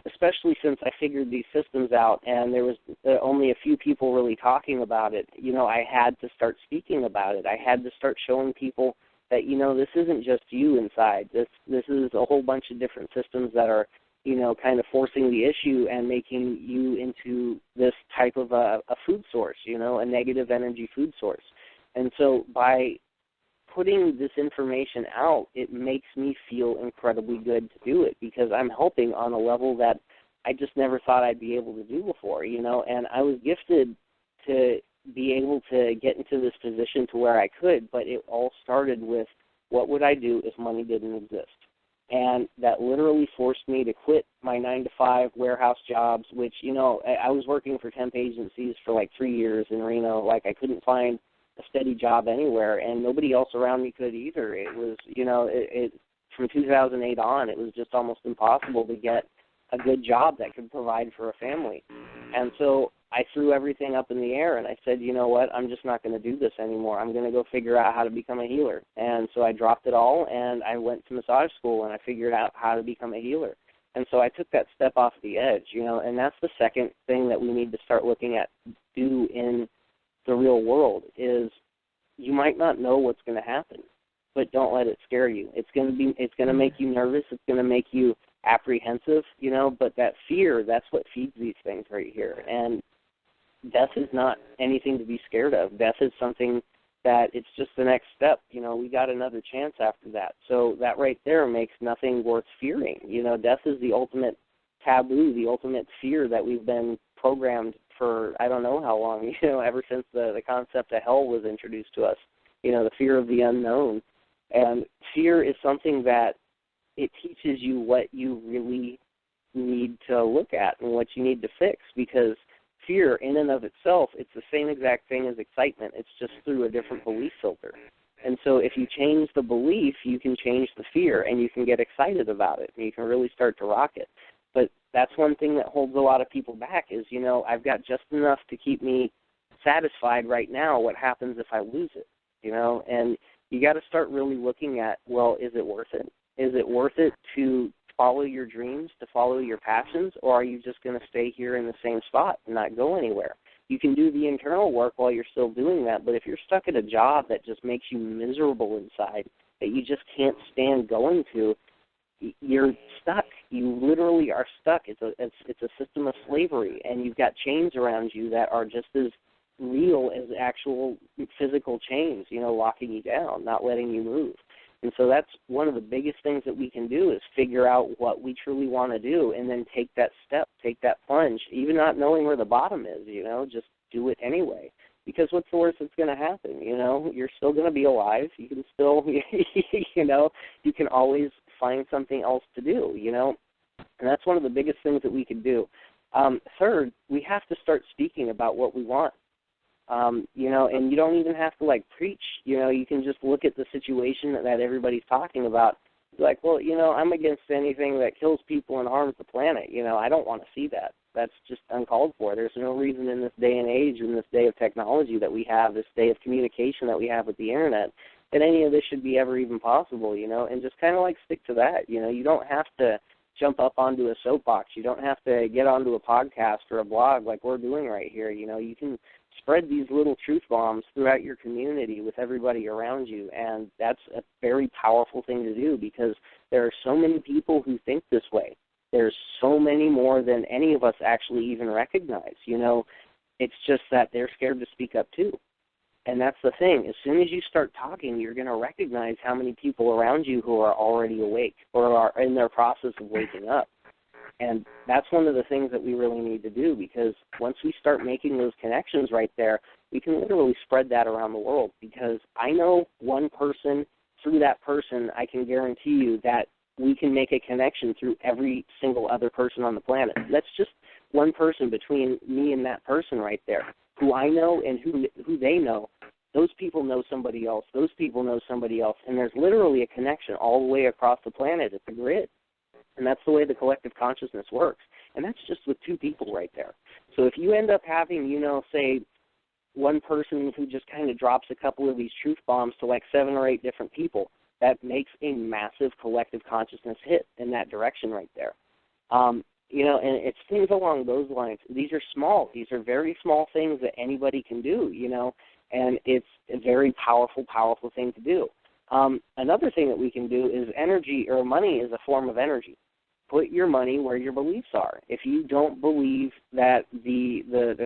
especially since I figured these systems out and there was only a few people really talking about it, I had to start speaking about it. I had to start showing people that, this isn't just you inside. This is a whole bunch of different systems that are, kind of forcing the issue and making you into this type of a food source, a negative energy food source. And so by putting this information out, it makes me feel incredibly good to do it because I'm helping on a level that I just never thought I'd be able to do before, and I was gifted to be able to get into this position to where I could, but it all started with what would I do if money didn't exist? And that literally forced me to quit my 9-to-5 warehouse jobs, which, I was working for temp agencies for like 3 years in Reno. Like, I couldn't find a steady job anywhere, and nobody else around me could either. It was, from 2008 on, it was just almost impossible to get a good job that could provide for a family. And so I threw everything up in the air, and I said, you know what, I'm just not going to do this anymore. I'm going to go figure out how to become a healer. And so I dropped it all, and I went to massage school, and I figured out how to become a healer. And so I took that step off the edge, and that's the second thing that we need to start looking at do in the real world is you might not know what's going to happen, but don't let it scare you. It's going to make you nervous. It's going to make you apprehensive, but that fear, that's what feeds these things right here. And death is not anything to be scared of. Death is something that it's just the next step. We got another chance after that. So that right there makes nothing worth fearing. Death is the ultimate taboo, the ultimate fear that we've been programmed for I don't know how long, ever since the concept of hell was introduced to us, the fear of the unknown. And fear is something that it teaches you what you really need to look at and what you need to fix, because fear in and of itself, it's the same exact thing as excitement. It's just through a different belief filter. And so if you change the belief, you can change the fear, and you can get excited about it, and you can really start to rock it. But that's one thing that holds a lot of people back is, I've got just enough to keep me satisfied right now. What happens if I lose it? And you got to start really looking at, well, is it worth it? Is it worth it to follow your dreams, to follow your passions, or are you just going to stay here in the same spot and not go anywhere? You can do the internal work while you're still doing that, but if you're stuck at a job that just makes you miserable inside, that you just can't stand going to, you're stuck. You literally are stuck. It's a system of slavery, and you've got chains around you that are just as real as actual physical chains, locking you down, not letting you move. And so that's one of the biggest things that we can do is figure out what we truly want to do and then take that step, take that plunge, even not knowing where the bottom is, just do it anyway. Because what's the worst that's going to happen? You're still going to be alive. You can still, you can always find something else to do, And that's one of the biggest things that we can do. Third, we have to start speaking about what we want. And you don't even have to, preach. You can just look at the situation that everybody's talking about. It's like, well, I'm against anything that kills people and harms the planet. I don't want to see that. That's just uncalled for. There's no reason in this day and age, in this day of technology that we have, this day of communication that we have with the Internet, that any of this should be ever even possible, and just kind of, stick to that. You don't have to jump up onto a soapbox. You don't have to get onto a podcast or a blog like we're doing right here. You can spread these little truth bombs throughout your community with everybody around you, and that's a very powerful thing to do because there are so many people who think this way. There's so many more than any of us actually even recognize. It's just that they're scared to speak up too. And that's the thing. As soon as you start talking, you're going to recognize how many people around you who are already awake or are in their process of waking up. And that's one of the things that we really need to do, because once we start making those connections right there, we can literally spread that around the world. Because I know one person, through that person, I can guarantee you that we can make a connection through every single other person on the planet. That's just one person between me and that person right there, who I know and who they know. Those people know somebody else. Those people know somebody else. And there's literally a connection all the way across the planet. It's a grid. And that's the way the collective consciousness works. And that's just with two people right there. So if you end up having, say, one person who just kind of drops a couple of these truth bombs to 7 or 8 different people, that makes a massive collective consciousness hit in that direction right there. And it's things along those lines. These are small. These are very small things that anybody can do, and it's a very powerful, powerful thing to do. Another thing that we can do is energy, or money is a form of energy. Put your money where your beliefs are. If you don't believe that the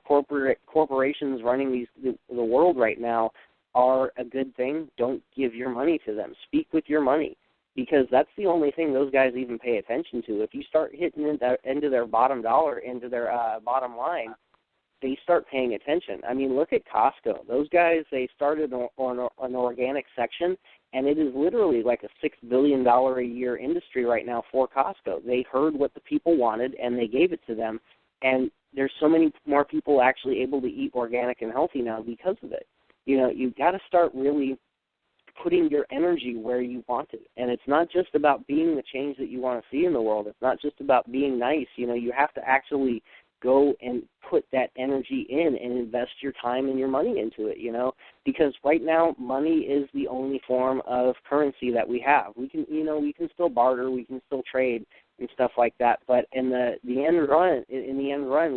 corporations running the world right now are a good thing, don't give your money to them. Speak with your money, because that's the only thing those guys even pay attention to. If you start hitting into their bottom dollar, into their bottom line, they start paying attention. I mean, look at Costco. Those guys, they started on an organic section, and it is literally like a $6 billion a year industry right now for Costco. They heard what the people wanted, and they gave it to them. And there's so many more people actually able to eat organic and healthy now because of it. You know, you've got to start really putting your energy where you want it. And it's not just about being the change that you want to see in the world. It's not just about being nice. You know, you have to actually go and put that energy in and invest your time and your money into it, you know, because right now money is the only form of currency that we have. We can, you know, we can still barter, we can still trade and stuff like that, but in the end run,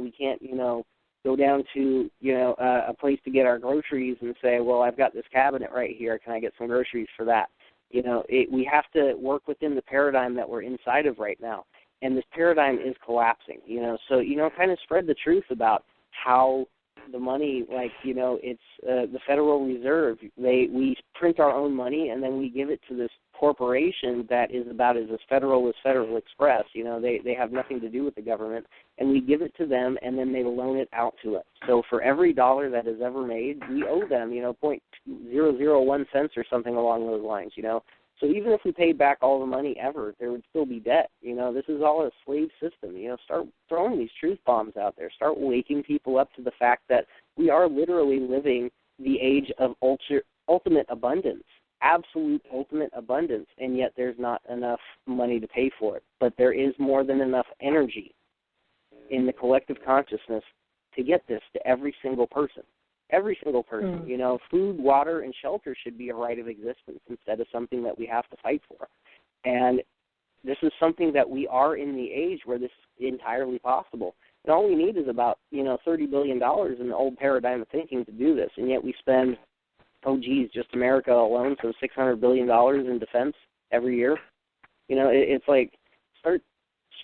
we can't, you know, go down to, you know, a place to get our groceries and say, well, I've got this cabinet right here, can I get some groceries for that? You know, we have to work within the paradigm that we're inside of right now. And this paradigm is collapsing, you know. So, you know, kind of spread the truth about how the money, like, you know, it's the Federal Reserve. We print our own money, and then we give it to this corporation that is about as federal as Federal Express. You know, they have nothing to do with the government, and we give it to them, and then they loan it out to us. So for every dollar that is ever made, we owe them, you know, 0.001 cents or something along those lines, you know. So even if we paid back all the money ever, there would still be debt. You know, this is all a slave system. You know, start throwing these truth bombs out there. Start waking people up to the fact that we are literally living the age of ultimate abundance, absolute ultimate abundance, and yet there's not enough money to pay for it. But there is more than enough energy in the collective consciousness to get this to every single person. Every single person, you know, food, water, and shelter should be a right of existence instead of something that we have to fight for. And this is something that we are in the age where this is entirely possible. And all we need is about, you know, $30 billion in the old paradigm of thinking to do this. And yet we spend, just America alone, so $600 billion in defense every year. You know, it's like, start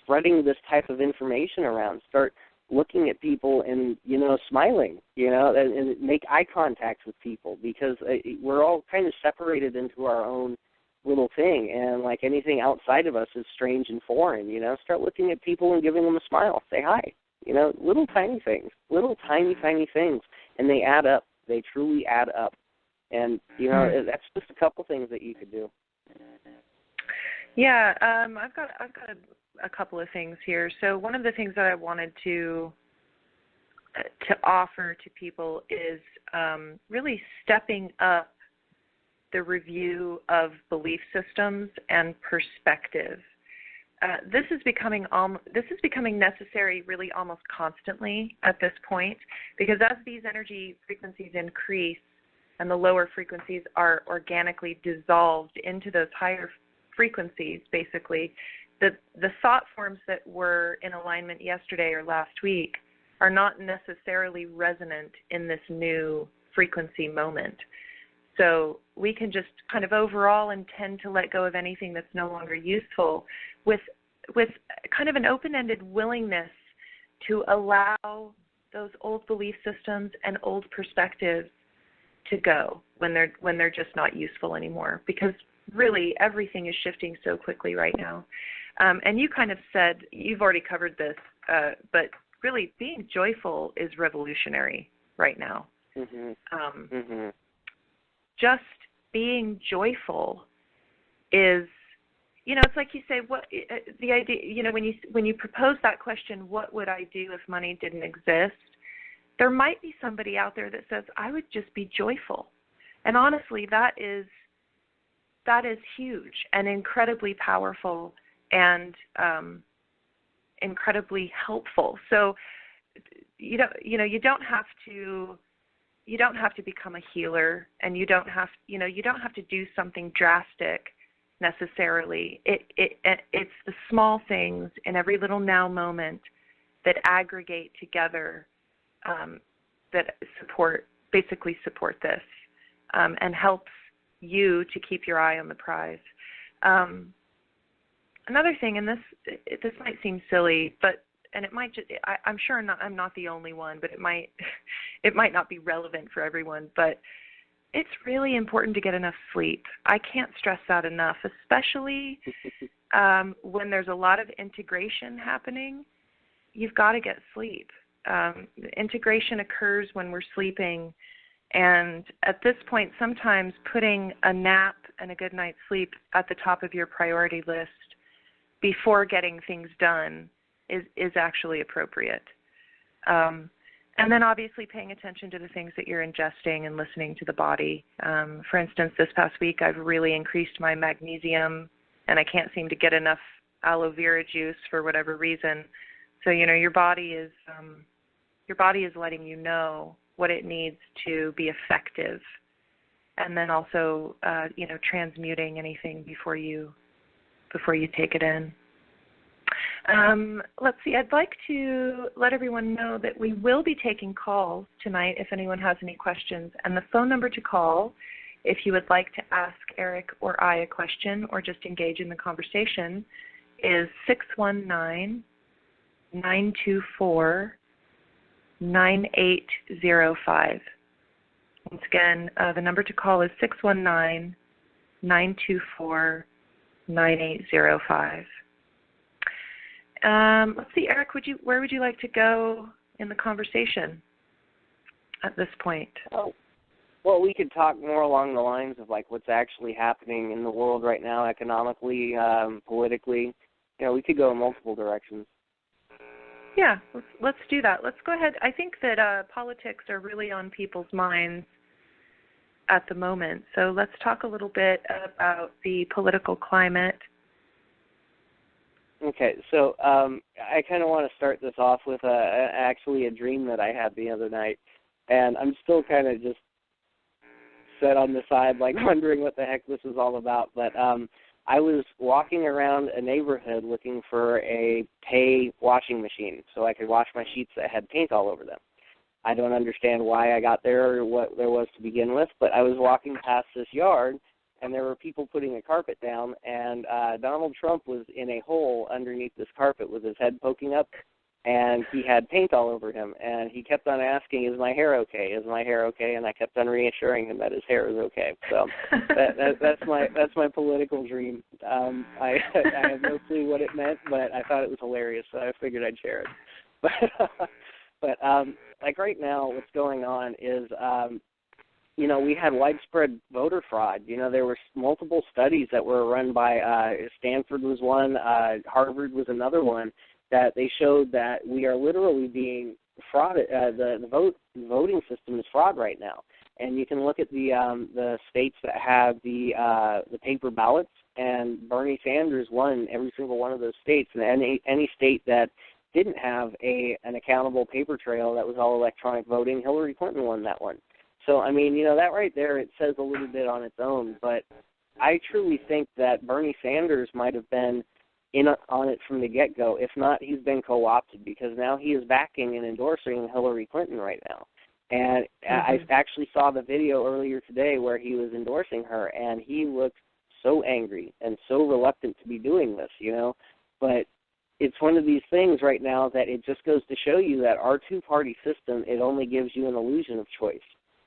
spreading this type of information around. Start looking at people and, you know, smiling, you know, and make eye contact with people, because we're all kind of separated into our own little thing, and like anything outside of us is strange and foreign, you know. Start looking at people and giving them a smile, say hi, you know, little tiny things, little tiny things, and they add up. They truly add up. And, you know, that's just a couple things that you could do. Yeah, I've got a couple of things here. So one of the things that I wanted to offer to people is really stepping up the review of belief systems and perspective. This is becoming necessary really almost constantly at this point, because as these energy frequencies increase and the lower frequencies are organically dissolved into those higher frequencies, basically, the thought forms that were in alignment yesterday or last week are not necessarily resonant in this new frequency moment. So we can just kind of overall intend to let go of anything that's no longer useful with kind of an open-ended willingness to allow those old belief systems and old perspectives to go when they're just not useful anymore, because really everything is shifting so quickly right now. And you kind of said, you've already covered this, but really being joyful is revolutionary right now. Just being joyful is, you know, it's like you say, what the idea, you know, when you propose that question, what would I do if money didn't exist? There might be somebody out there that says, I would just be joyful. And honestly, that is huge and incredibly powerful and incredibly helpful. So you don't have to become a healer, and you don't have to do something drastic necessarily. It's the small things in every little now moment that aggregate together that support this and helps you to keep your eye on the prize. Another thing, and this might seem silly, and it might just, I'm sure I'm not the only one, but it might not be relevant for everyone, but it's really important to get enough sleep. I can't stress that enough, especially when there's a lot of integration happening. You've got to get sleep. Integration occurs when we're sleeping, and at this point, sometimes putting a nap and a good night's sleep at the top of your priority list before getting things done is actually appropriate. And then obviously paying attention to the things that you're ingesting and listening to the body. For instance, this past week I've really increased my magnesium, and I can't seem to get enough aloe vera juice for whatever reason. So, your body is letting you know what it needs to be effective, and then also transmuting anything before you take it in. Let's see, I'd like to let everyone know that we will be taking calls tonight if anyone has any questions. And the phone number to call, if you would like to ask Eric or I a question or just engage in the conversation, is 619-924-9805. Once again, the number to call is 619-924-9805. Let's see, Eric, where would you like to go in the conversation at this point? Oh, well, we could talk more along the lines of like what's actually happening in the world right now, economically, politically. We could go in multiple directions. Yeah, let's do that. Let's go ahead. I think that politics are really on people's minds at the moment. So let's talk a little bit about the political climate. Okay, so I kind of want to start this off with actually a dream that I had the other night, and I'm still kind of just set on the side, like wondering what the heck this is all about. But I was walking around a neighborhood looking for a pay washing machine so I could wash my sheets that had paint all over them. I don't understand why I got there or what there was to begin with, but I was walking past this yard, and there were people putting a carpet down, and Donald Trump was in a hole underneath this carpet with his head poking up, and he had paint all over him, and he kept on asking, "Is my hair okay? Is my hair okay?" And I kept on reassuring him that his hair is okay. So that's my political dream. I have no clue what it meant, but I thought it was hilarious, so I figured I'd share it. But like right now, what's going on is we had widespread voter fraud. There were multiple studies that were run by Stanford was one, Harvard was another one, that they showed that we are literally being frauded. The voting system is fraud right now. And you can look at the states that have the paper ballots, and Bernie Sanders won every single one of those states. And any state that didn't have an accountable paper trail that was all electronic voting, Hillary Clinton won that one. So, that right there, it says a little bit on its own. But I truly think that Bernie Sanders might have been on it from the get-go. If not, he's been co-opted, because now he is backing and endorsing Hillary Clinton right now. And I actually saw the video earlier today where he was endorsing her, and he looked so angry and so reluctant to be doing this, But it's one of these things right now that it just goes to show you that our two-party system, it only gives you an illusion of choice.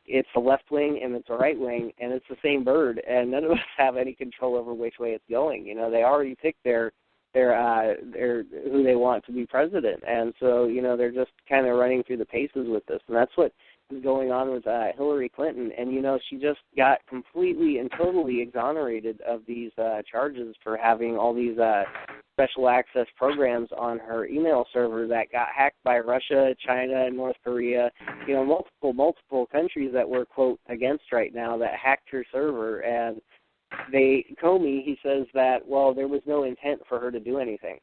It's a left wing and it's a right wing, and it's the same bird, and none of us have any control over which way it's going. They already picked their who they want to be president, and so they're just kind of running through the paces with this, and that's what is going on with Hillary Clinton. And she just got completely and totally exonerated of these charges for having all these special access programs on her email server that got hacked by Russia, China, and North Korea. Multiple countries that we're, quote, against right now that hacked her server. And Comey, he says that, well, there was no intent for her to do anything.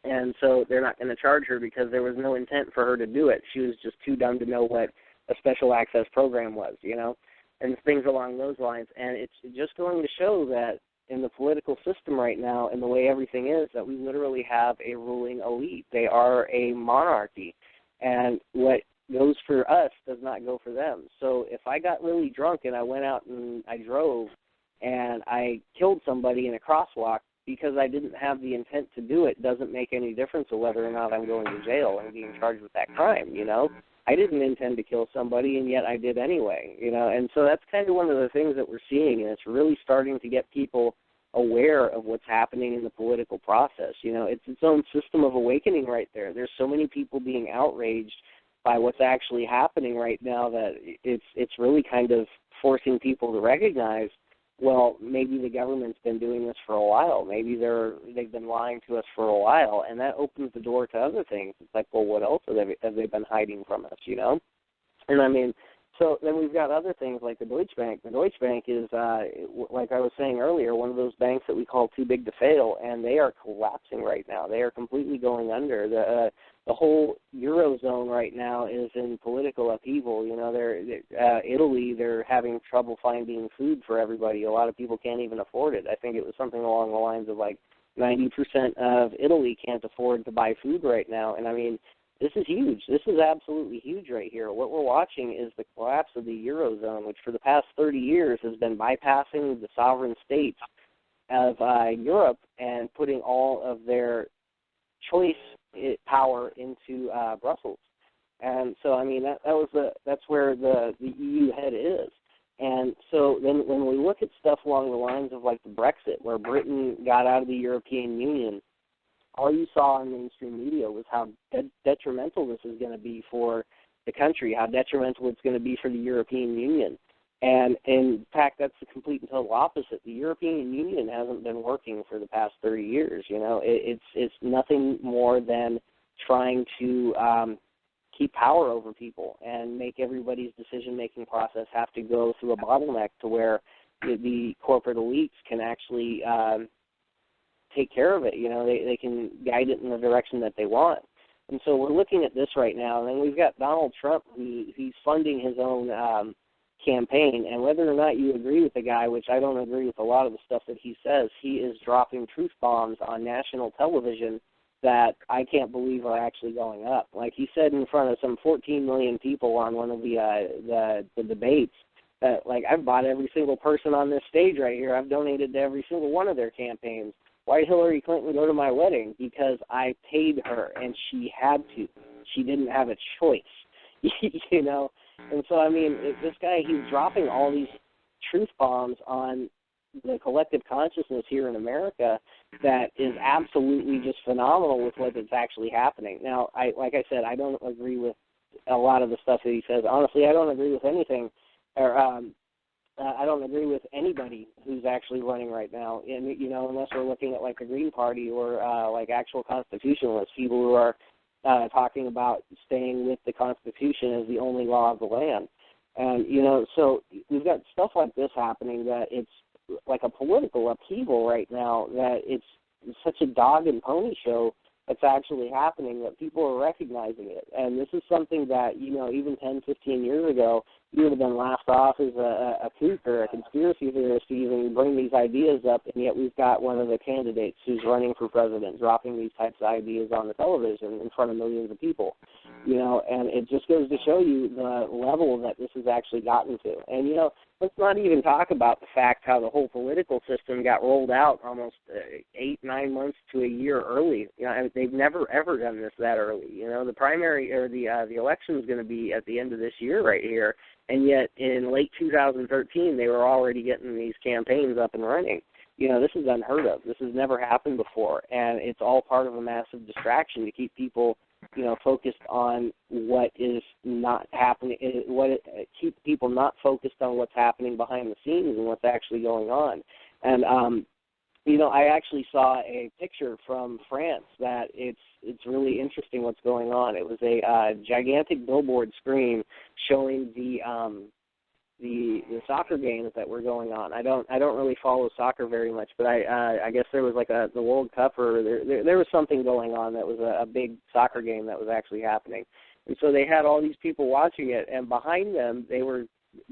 And so they're not going to charge her because there was no intent for her to do it. She was just too dumb to know what a special access program was, and things along those lines. And it's just going to show that in the political system right now, and the way everything is, that we literally have a ruling elite. They are a monarchy. And what goes for us does not go for them. So if I got really drunk and I went out and I drove and I killed somebody in a crosswalk because I didn't have the intent to do it, doesn't make any difference of whether or not I'm going to jail and being charged with that crime, I didn't intend to kill somebody, and yet I did anyway, And so that's kind of one of the things that we're seeing, and it's really starting to get people aware of what's happening in the political process. It's its own system of awakening right there. There's so many people being outraged by what's actually happening right now that it's really kind of forcing people to recognize, well, maybe the government's been doing this for a while. Maybe they've been lying to us for a while, and that opens the door to other things. It's like, well, what else have they been hiding from us, And I mean, so then we've got other things like the Deutsche Bank. The Deutsche Bank is, like I was saying earlier, one of those banks that we call too big to fail, and they are collapsing right now. They are completely going under. The whole Eurozone right now is in political upheaval. Italy, they're having trouble finding food for everybody. A lot of people can't even afford it. I think it was something along the lines of like 90% of Italy can't afford to buy food right now. And I mean, this is huge. This is absolutely huge right here. What we're watching is the collapse of the Eurozone, which for the past 30 years has been bypassing the sovereign states of Europe and putting all of their choice power into Brussels. And so, I mean, that's where the EU head is. And so then when we look at stuff along the lines of like the Brexit, where Britain got out of the European Union, all you saw in mainstream media was how detrimental this is going to be for the country, how detrimental it's going to be for the European Union. And in fact, that's the complete and total opposite. The European Union hasn't been working for the past 30 years. It's nothing more than trying to keep power over people and make everybody's decision-making process have to go through a bottleneck to where the corporate elites can actually take care of it. They can guide it in the direction that they want. And so we're looking at this right now. And then we've got Donald Trump, he's funding his own campaign. And whether or not you agree with the guy, which I don't agree with a lot of the stuff that he says, he is dropping truth bombs on national television that I can't believe are actually going up. Like he said in front of some 14 million people on one of the debates, that like, I've bought every single person on this stage right here. I've donated to every single one of their campaigns. Why did Hillary Clinton go to my wedding? Because I paid her, and she had to. She didn't have a choice, And so, I mean, this guy, he's dropping all these truth bombs on the collective consciousness here in America that is absolutely just phenomenal with what is actually happening. Now, like I said, I don't agree with a lot of the stuff that he says. Honestly, I don't agree with anything, or I don't agree with anybody who's actually running right now, and unless we're looking at like the Green Party or like actual constitutionalists, people who are talking about staying with the Constitution as the only law of the land. And so we've got stuff like this happening that it's like a political upheaval right now, that it's such a dog and pony show that's actually happening, that people are recognizing it. And this is something that, even 10, 15 years ago, you would have been laughed off as a kook or a conspiracy theorist to even bring these ideas up, and yet we've got one of the candidates who's running for president dropping these types of ideas on the television in front of millions of people, and it just goes to show you the level that this has actually gotten to. And, let's not even talk about the fact how the whole political system got rolled out almost 8-9 months to a year early. They've never, ever done this that early. The primary or the election is going to be at the end of this year right here, and yet in late 2013 they were already getting these campaigns up and running. This is unheard of. This has never happened before, and it's all part of a massive distraction to keep people focused on what is not happening, keep people not focused on what's happening behind the scenes and what's actually going on. And, I actually saw a picture from France that it's really interesting what's going on. It was a gigantic billboard screen showing the soccer games that were going on. I don't really follow soccer very much, but I guess there was like the World Cup, or there was something going on that was a big soccer game that was actually happening. And so they had all these people watching it, and behind them they were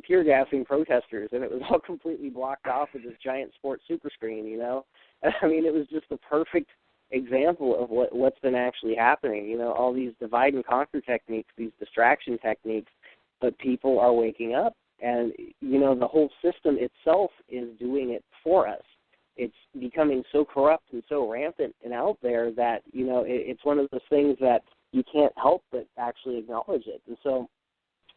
tear gassing protesters, and it was all completely blocked off with this giant sports super screen. I mean, it was just the perfect example of what's been actually happening. All these divide and conquer techniques, these distraction techniques, but people are waking up. And, the whole system itself is doing it for us. It's becoming so corrupt and so rampant and out there that, it's one of those things that you can't help but actually acknowledge it. And so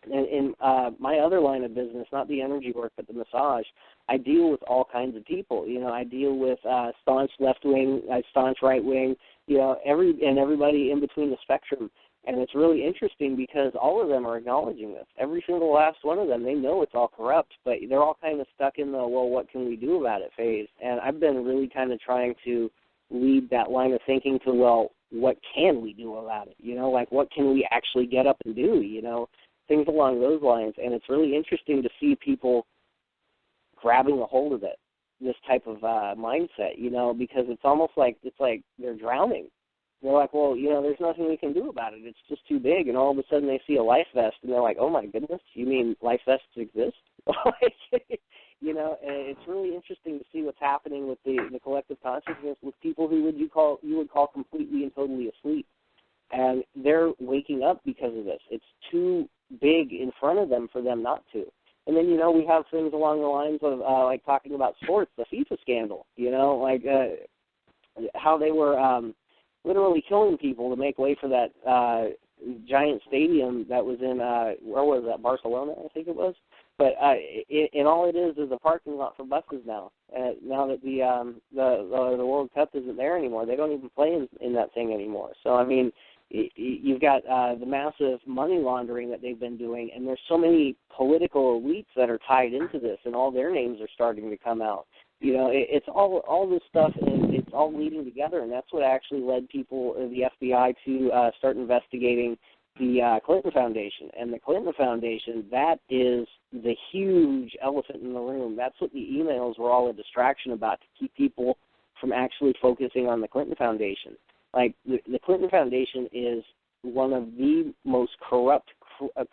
And in my other line of business, not the energy work, but the massage, I deal with all kinds of people. You know, I deal with staunch left-wing, staunch right-wing, you know, everybody in between the spectrum. And it's really interesting because all of them are acknowledging this. Every single last one of them, they know it's all corrupt, but they're all kind of stuck in the, well, what can we do about it phase. And I've been really kind of trying to lead that line of thinking to, well, what can we do about it? You know, like what can we actually get up and do, you know, things along those lines. And it's really interesting to see people grabbing a hold of it, this type of mindset, you know, because it's almost like they're drowning. They're like, well, you know, there's nothing we can do about it. It's just too big. And all of a sudden they see a life vest, and they're like, oh, my goodness, you mean life vests exist? You know, and it's really interesting to see what's happening with the collective consciousness with people who you would call completely and totally asleep. And they're waking up because of this. It's too big in front of them for them not to. And then, you know, we have things along the lines of, like, talking about sports, the FIFA scandal, you know, like how they were literally killing people to make way for that giant stadium that was in, where was that, Barcelona, I think it was. But and all it is a parking lot for buses now. Now that the World Cup isn't there anymore, they don't even play in that thing anymore. So, I mean, you've got the massive money laundering that they've been doing, and there's so many political elites that are tied into this, and all their names are starting to come out. You know, it's all this stuff, and it's all leading together, and that's what actually led people, the FBI, to start investigating the Clinton Foundation. And the Clinton Foundation, that is the huge elephant in the room. That's what the emails were all a distraction about, to keep people from actually focusing on the Clinton Foundation. Like, the Clinton Foundation is one of the most corrupt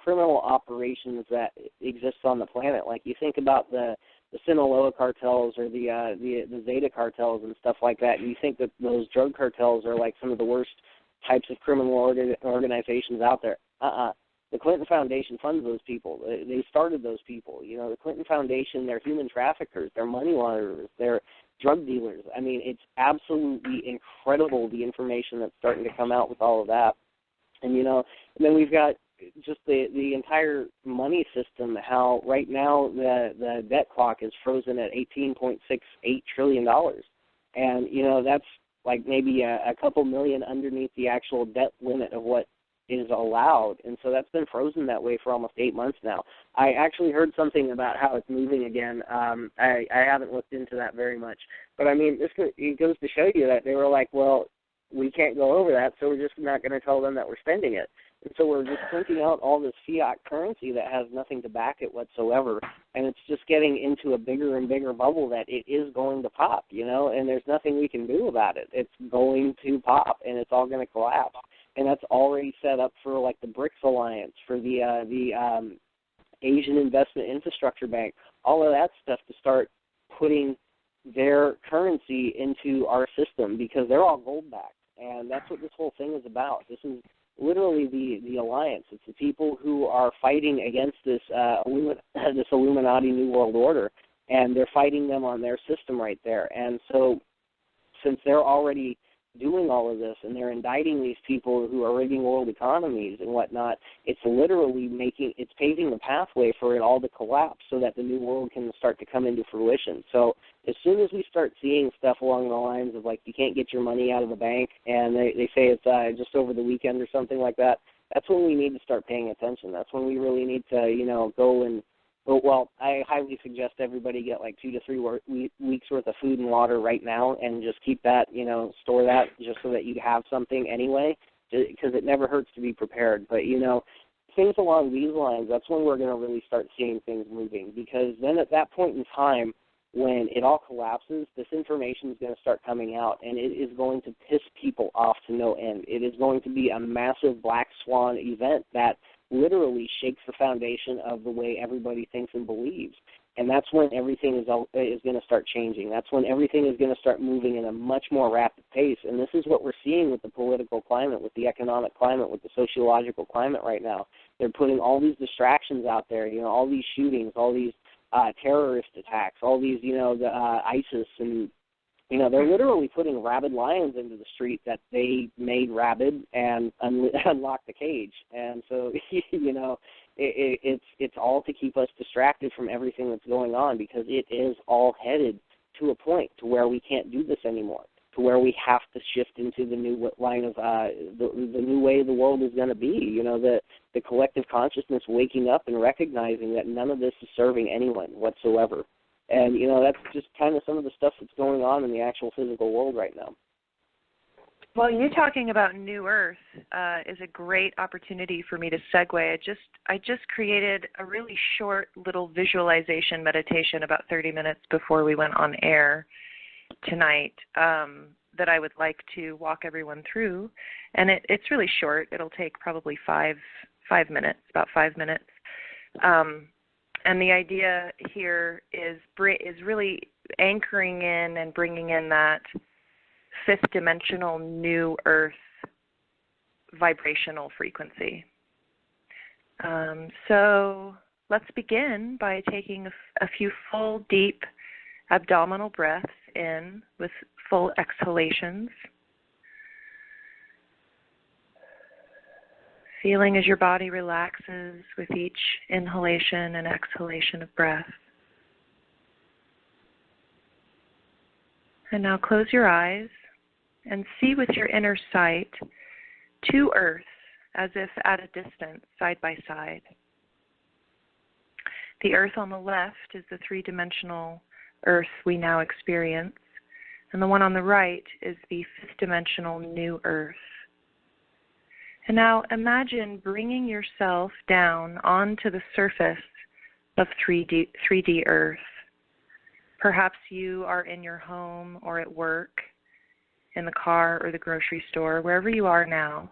criminal operations that exists on the planet. Like, you think about the Sinaloa cartels or the Zeta cartels and stuff like that, and you think that those drug cartels are like some of the worst types of criminal organizations out there. The Clinton Foundation funds those people. They started those people. You know, the Clinton Foundation, they're human traffickers, they're money launderers, they're drug dealers. I mean, it's absolutely incredible, the information that's starting to come out with all of that. And, you know, and then we've got just the entire money system, how right now the debt clock is frozen at $18.68 trillion. And, you know, that's like maybe a couple million underneath the actual debt limit of what is allowed. And so that's been frozen that way for almost 8 months now. I actually heard something about how it's moving again. I haven't looked into that very much. But, I mean, it goes to show you that they were like, well, we can't go over that, so we're just not going to tell them that we're spending it. And so we're just printing out all this fiat currency that has nothing to back it whatsoever, and it's just getting into a bigger and bigger bubble that it is going to pop, you know, and there's nothing we can do about it. It's going to pop, and it's all going to collapse. And that's already set up for, like, the BRICS Alliance, for the Asian Investment Infrastructure Bank, all of that stuff to start putting their currency into our system, because they're all gold-backed. And that's what this whole thing is about. This is literally the alliance. It's the people who are fighting against this this Illuminati New World Order, and they're fighting them on their system right there. And so since they're already doing all of this, and they're indicting these people who are rigging world economies and whatnot, it's literally it's paving the pathway for it all to collapse so that the new world can start to come into fruition. So as soon as we start seeing stuff along the lines of, like, you can't get your money out of the bank, and they say it's just over the weekend or something like that, that's when we need to start paying attention. That's when we really need to, you know, go and, well, I highly suggest everybody get like 2 to 3 weeks worth of food and water right now, and just keep that, you know, store that just so that you have something anyway, because it never hurts to be prepared. But, you know, things along these lines, that's when we're going to really start seeing things moving, because then at that point in time, when it all collapses, this information is going to start coming out, and it is going to piss people off to no end. It is going to be a massive black swan event that literally shakes the foundation of the way everybody thinks and believes. And that's when everything is going to start changing. That's when everything is going to start moving in a much more rapid pace. And this is what we're seeing with the political climate, with the economic climate, with the sociological climate right now. They're putting all these distractions out there, you know, all these shootings, all these terrorist attacks, all these, you know, the ISIS and They're literally putting rabid lions into the street that they made rabid and unlocked the cage. And so, it's all to keep us distracted from everything that's going on, because it is all headed to a point to where we can't do this anymore, to where we have to shift into the new line of the new way the world is going to be. The collective consciousness waking up and recognizing that none of this is serving anyone whatsoever. And, that's just kind of some of the stuff that's going on in the actual physical world right now. Well, you talking about New Earth is a great opportunity for me to segue. I just created a really short little visualization meditation about 30 minutes before we went on air tonight that I would like to walk everyone through. And it's really short. It'll take probably 5 minutes, about 5 minutes. And the idea here is really anchoring in and bringing in that fifth dimensional New Earth vibrational frequency. So let's begin by taking a few full, deep abdominal breaths in with full exhalations. Feeling as your body relaxes with each inhalation and exhalation of breath. And now close your eyes and see with your inner sight 2 Earths as if at a distance, side by side. The Earth on the left is the 3-dimensional Earth we now experience, and the one on the right is the 5th-dimensional New Earth. And now imagine bringing yourself down onto the surface of 3D Earth. Perhaps you are in your home or at work, in the car or the grocery store, wherever you are now.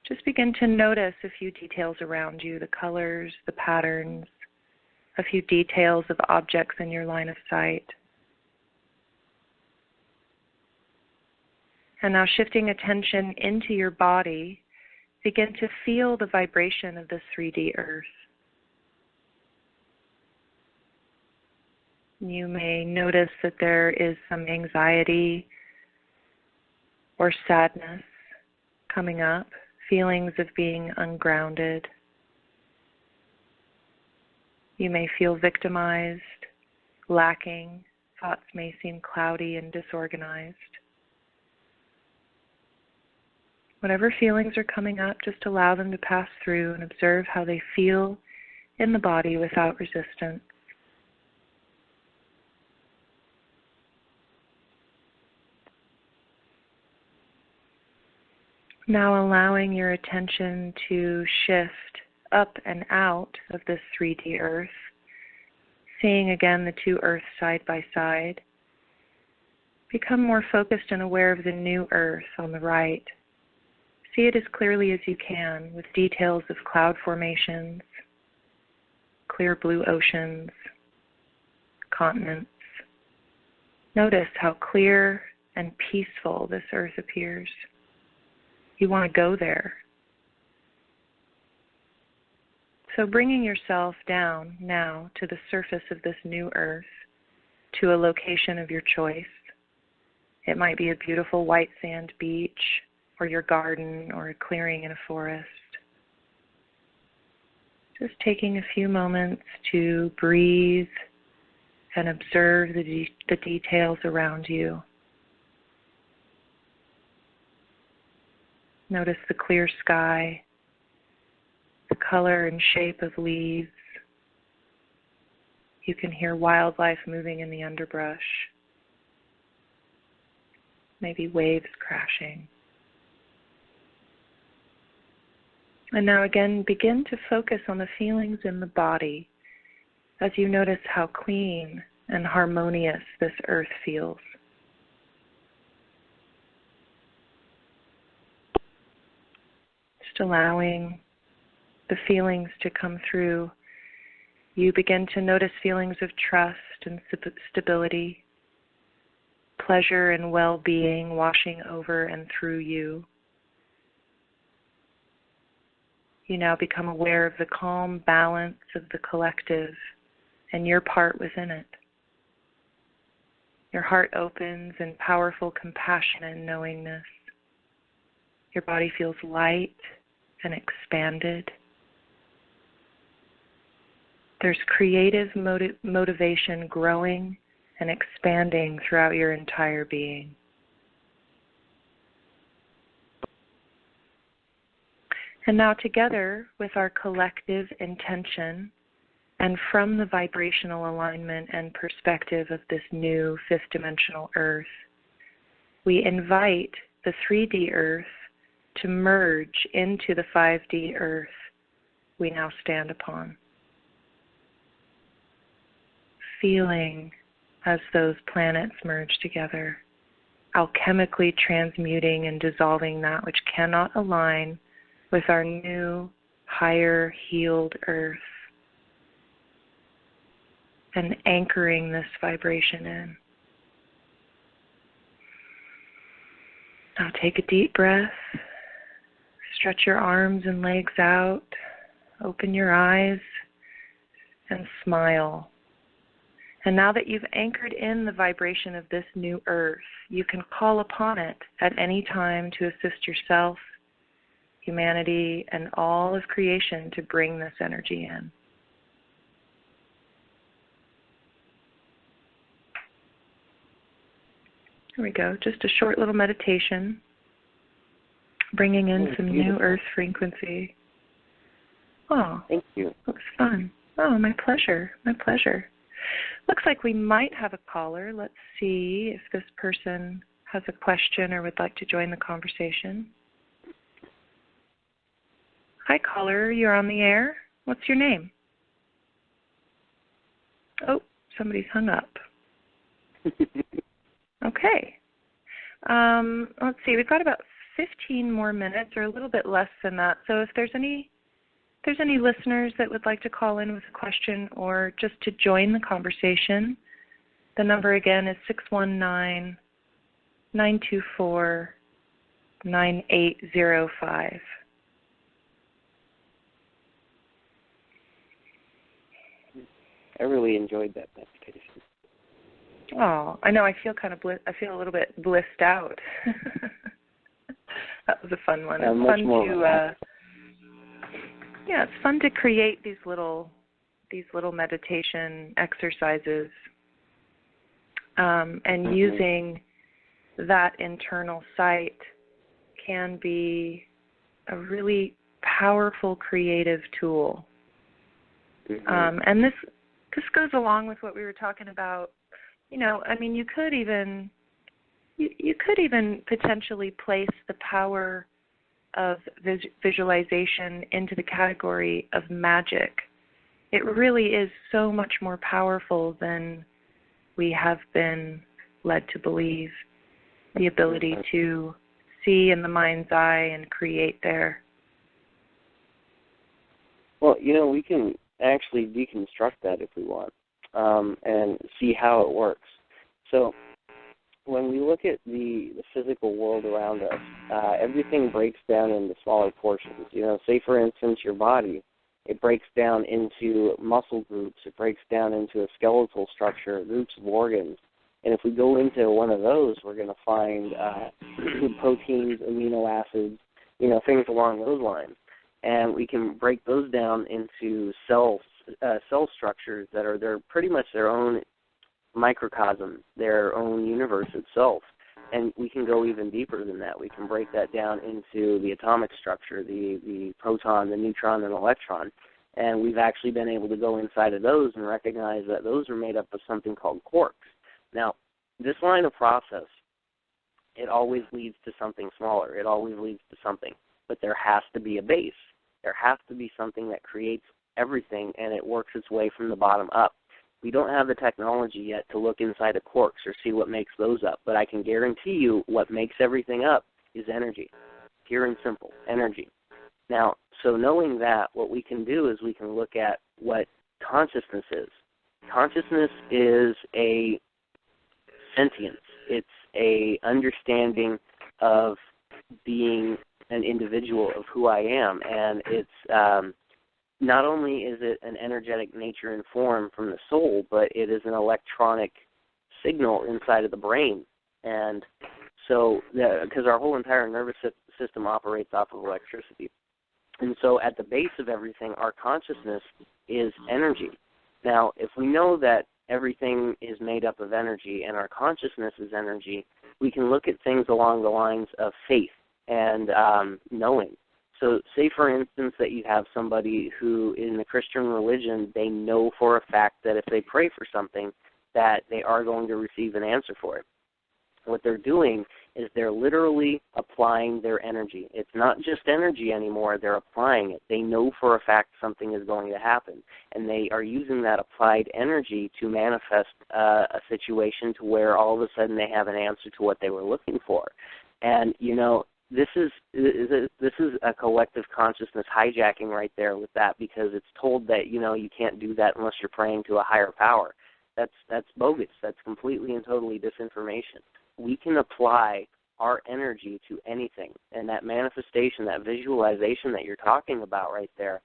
Just begin to notice a few details around you, the colors, the patterns, a few details of objects in your line of sight. And now shifting attention into your body, begin to feel the vibration of this 3D Earth. You may notice that there is some anxiety or sadness coming up, feelings of being ungrounded. You may feel victimized, lacking. Thoughts may seem cloudy and disorganized. Whatever feelings are coming up, just allow them to pass through and observe how they feel in the body without resistance. Now allowing your attention to shift up and out of this 3D Earth, seeing again the 2 Earths side by side. Become more focused and aware of the New Earth on the right. See it as clearly as you can, with details of cloud formations, clear blue oceans, continents. Notice how clear and peaceful this Earth appears. You want to go there. So bringing yourself down now to the surface of this New Earth, to a location of your choice. It might be a beautiful white sand beach, or your garden, or a clearing in a forest. Just taking a few moments to breathe and observe the details around you. Notice the clear sky, the color and shape of leaves. You can hear wildlife moving in the underbrush, maybe waves crashing. And now again, begin to focus on the feelings in the body as you notice how clean and harmonious this Earth feels. Just allowing the feelings to come through. You begin to notice feelings of trust and stability, pleasure and well-being washing over and through you. You now become aware of the calm balance of the collective and your part within it. Your heart opens in powerful compassion and knowingness. Your body feels light and expanded. There's creative motivation growing and expanding throughout your entire being. And now together with our collective intention and from the vibrational alignment and perspective of this new fifth dimensional earth, we invite the 3D earth to merge into the 5D earth we now stand upon. Feeling as those planets merge together, alchemically transmuting and dissolving that which cannot align with our new, higher, healed earth, and anchoring this vibration in. Now take a deep breath, stretch your arms and legs out, open your eyes, and smile. And now that you've anchored in the vibration of this new earth, you can call upon it at any time to assist yourself, humanity, and all of creation to bring this energy in. Here we go, just a short little meditation, bringing in some new earth frequency. Oh, thank you. Looks fun. Oh, my pleasure, my pleasure. Looks like we might have a caller. Let's see if this person has a question or would like to join the conversation. Hi, caller. You're on the air. What's your name? Oh, somebody's hung up. Okay. Let's see. We've got about 15 more minutes, or a little bit less than that. So if there's any listeners that would like to call in with a question or just to join the conversation, the number again is 619-924-9805. I really enjoyed that meditation. Oh, I know. I feel kind of I feel a little bit blissed out. That was a fun one. It's fun to it's fun to create these little meditation exercises, and using that internal sight can be a really powerful creative tool. And this goes along with what we were talking about. You know, I mean, you could even potentially place the power of visualization into the category of magic. It really is so much more powerful than we have been led to believe. The ability to see in the mind's eye and create there. Well, you know, we can actually deconstruct that if we want, and see how it works. So when we look at the physical world around us, everything breaks down into smaller portions. You know, say for instance your body, it breaks down into muscle groups, it breaks down into a skeletal structure, groups of organs. And if we go into one of those, we're going to find proteins, amino acids, you know, things along those lines. And we can break those down into cell structures that are pretty much their own microcosm, their own universe itself. And we can go even deeper than that. We can break that down into the atomic structure, the proton, the neutron, and electron. And we've actually been able to go inside of those and recognize that those are made up of something called quarks. Now, this line of process, it always leads to something smaller. It always leads to something. But there has to be a base. There has to be something that creates everything, and it works its way from the bottom up. We don't have the technology yet to look inside of quarks or see what makes those up, but I can guarantee you what makes everything up is energy, pure and simple, energy. Now, so knowing that, what we can do is we can look at what consciousness is. Consciousness is a sentience. It's a understanding of being an individual, of who I am, and it's not only is it an energetic nature and form from the soul, but it is an electronic signal inside of the brain. And so, because our whole entire nervous system operates off of electricity. And so at the base of everything, our consciousness is energy. Now, if we know that everything is made up of energy and our consciousness is energy, we can look at things along the lines of faith and knowing. So say, for instance, that you have somebody who, in the Christian religion, they know for a fact that if they pray for something, that they are going to receive an answer for it. What they're doing is they're literally applying their energy. It's not just energy anymore, they're applying it. They know for a fact something is going to happen, and they are using that applied energy to manifest a situation to where all of a sudden they have an answer to what they were looking for. And, you know, this is a collective consciousness hijacking right there with that, because it's told that, you know, you can't do that unless you're praying to a higher power. That's bogus. That's completely and totally disinformation. We can apply our energy to anything, and that manifestation, that visualization that you're talking about right there,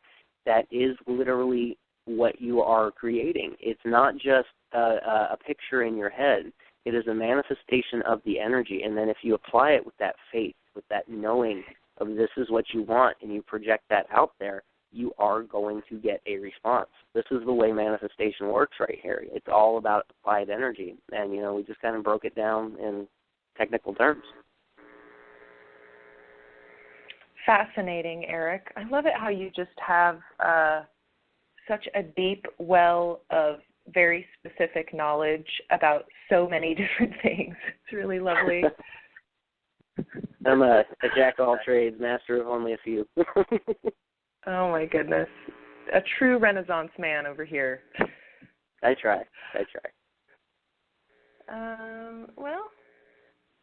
that is literally what you are creating. It's not just a picture in your head. It is a manifestation of the energy, and then if you apply it with that faith, with that knowing of this is what you want, and you project that out there, you are going to get a response. This is the way manifestation works right here. It's all about applied energy, and, you know, we just kind of broke it down in technical terms. Fascinating, Eric. I love it how you just have such a deep well of very specific knowledge about so many different things. It's really lovely. I'm a jack of all trades, master of only a few. Oh, my goodness. A true Renaissance man over here. I try. Well,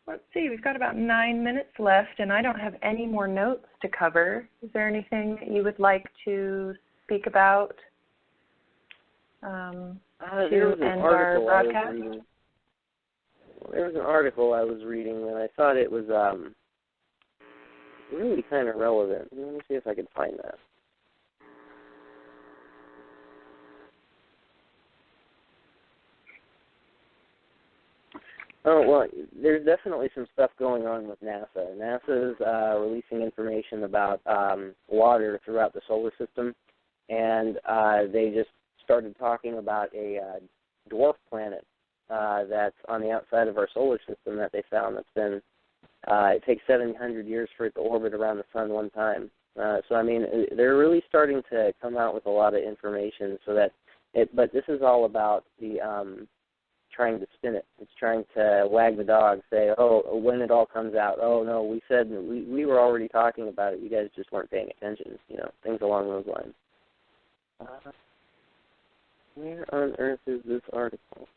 let's see. We've got about 9 minutes left, and I don't have any more notes to cover. Is there anything that you would like to speak about to end our broadcast? There was an article I was reading, and I thought it was really kind of relevant. Let me see if I can find that. Oh, well, there's definitely some stuff going on with NASA. NASA's releasing information about water throughout the solar system, and they just started talking about a dwarf planet that's on the outside of our solar system that they found that's been, it takes 700 years for it to orbit around the sun one time. So, I mean, they're really starting to come out with a lot of information so that but this is all about the trying to spin it. It's trying to wag the dog, say, oh, when it all comes out, oh, no, we said we were already talking about it. You guys just weren't paying attention, you know, things along those lines. Where on earth is this article?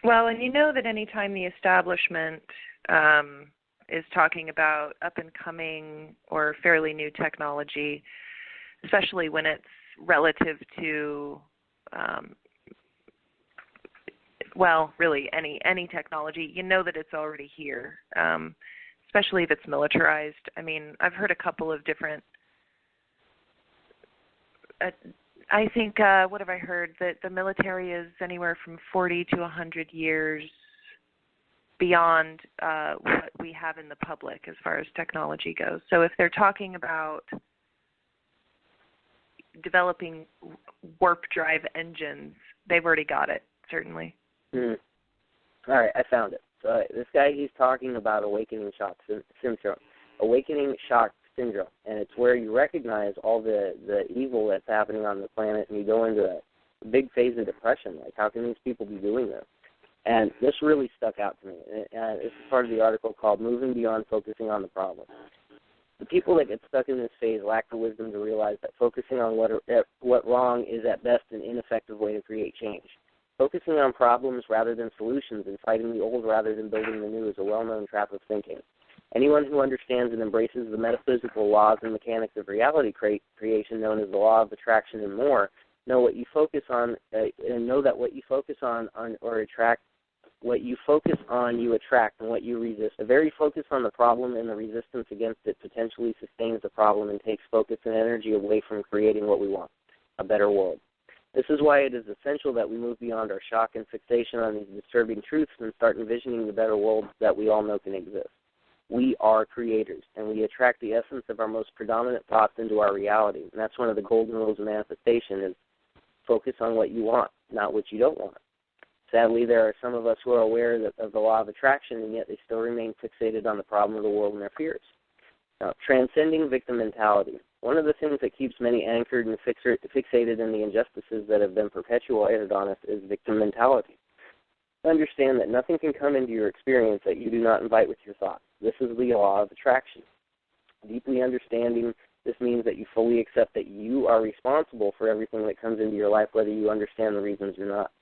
Well, and you know that anytime the establishment is talking about up-and-coming or fairly new technology, especially when it's relative to, well, really any technology, you know that it's already here, especially if it's militarized. I mean, I've heard a couple of different, I think, what have I heard? That the military is anywhere from 40 to 100 years beyond what we have in the public as far as technology goes. So if they're talking about developing warp drive engines, they've already got it, certainly. All right, I found it. So this guy, he's talking about awakening shock syndrome. Awakening shock syndrome, and it's where you recognize all the evil that's happening on the planet, and you go into a big phase of depression. Like, how can these people be doing this? And this really stuck out to me. And it's part of the article called Moving Beyond Focusing on the Problem. The people that get stuck in this phase lack the wisdom to realize that focusing on what wrong is at best an ineffective way to create change. Focusing on problems rather than solutions and fighting the old rather than building the new is a well-known trap of thinking. Anyone who understands and embraces the metaphysical laws and mechanics of reality creation, known as the law of attraction and more, know that what you focus on or attract What you focus on, you attract, and what you resist. The very focus on the problem and the resistance against it potentially sustains the problem and takes focus and energy away from creating what we want, a better world. This is why it is essential that we move beyond our shock and fixation on these disturbing truths and start envisioning the better world that we all know can exist. We are creators, and we attract the essence of our most predominant thoughts into our reality. And that's one of the golden rules of manifestation is focus on what you want, not what you don't want. Sadly, there are some of us who are aware of the law of attraction, and yet they still remain fixated on the problem of the world and their fears. Now, transcending victim mentality. One of the things that keeps many anchored and fixated in the injustices that have been perpetuated on us is victim mentality. Understand that nothing can come into your experience that you do not invite with your thoughts. This is the law of attraction. Deeply understanding this means that you fully accept that you are responsible for everything that comes into your life, whether you understand the reasons or not.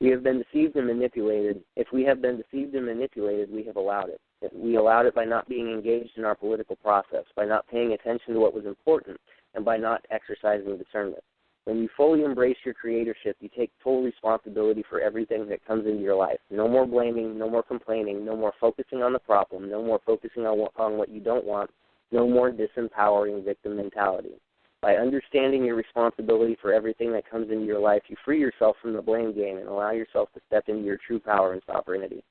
We have been deceived and manipulated. If we have been deceived and manipulated, we have allowed it. We allowed it by not being engaged in our political process, by not paying attention to what was important, and by not exercising discernment. When you fully embrace your creatorship, you take full responsibility for everything that comes into your life. No more blaming, no more complaining, no more focusing on the problem, no more focusing on what you don't want, no more disempowering victim mentality. By understanding your responsibility for everything that comes into your life, you free yourself from the blame game and allow yourself to step into your true power and sovereignty.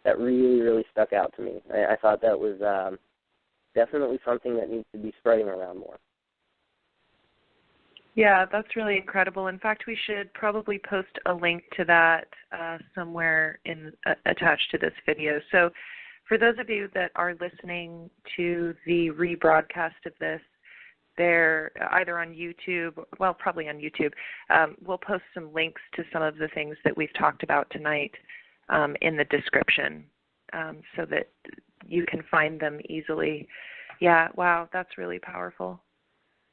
That really, really stuck out to me. I thought that was definitely something that needs to be spreading around more. Yeah, that's really incredible. In fact, we should probably post a link to that somewhere attached to this video. So for those of you that are listening to the rebroadcast of this, they're either on YouTube, well, probably on YouTube. We'll post some links to some of the things that we've talked about tonight in the description so that you can find them easily. Yeah, wow, that's really powerful.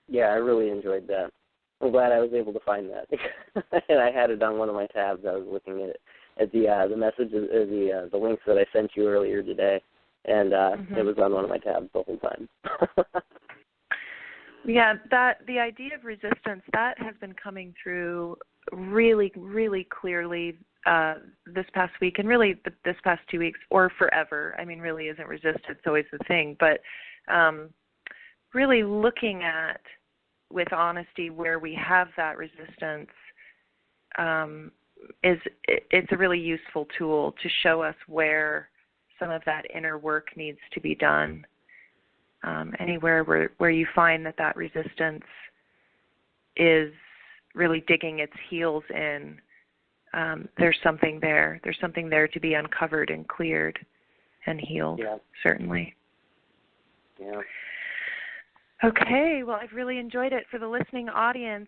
Yeah, I really enjoyed that. I'm glad I was able to find that. And I had it on one of my tabs. I was looking at the messages, the links that I sent you earlier today, and it was on one of my tabs the whole time. Yeah, the idea of resistance, that has been coming through really, really clearly this past week and really this past 2 weeks or forever. I mean, really isn't resistance, it's always the thing. But really looking at, with honesty, where we have that resistance it's a really useful tool to show us where some of that inner work needs to be done. Anywhere where you find that resistance is really digging its heels in, there's something there. There's something there to be uncovered and cleared and healed, certainly. Yeah. Okay, well, I've really enjoyed it. For the listening audience,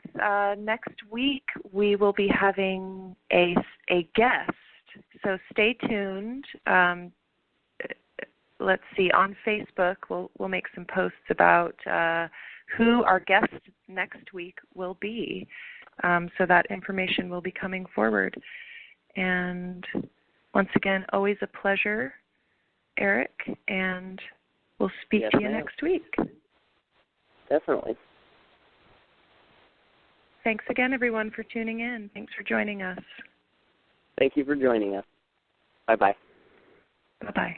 next week we will be having a guest, so stay tuned. Let's see, on Facebook we'll make some posts about who our guest next week will be, so that information will be coming forward. And once again, always a pleasure, Eric, and we'll speak to you next week. Definitely. Thanks again, everyone, for tuning in. Thanks for joining us. Thank you for joining us. Bye-bye. Bye-bye.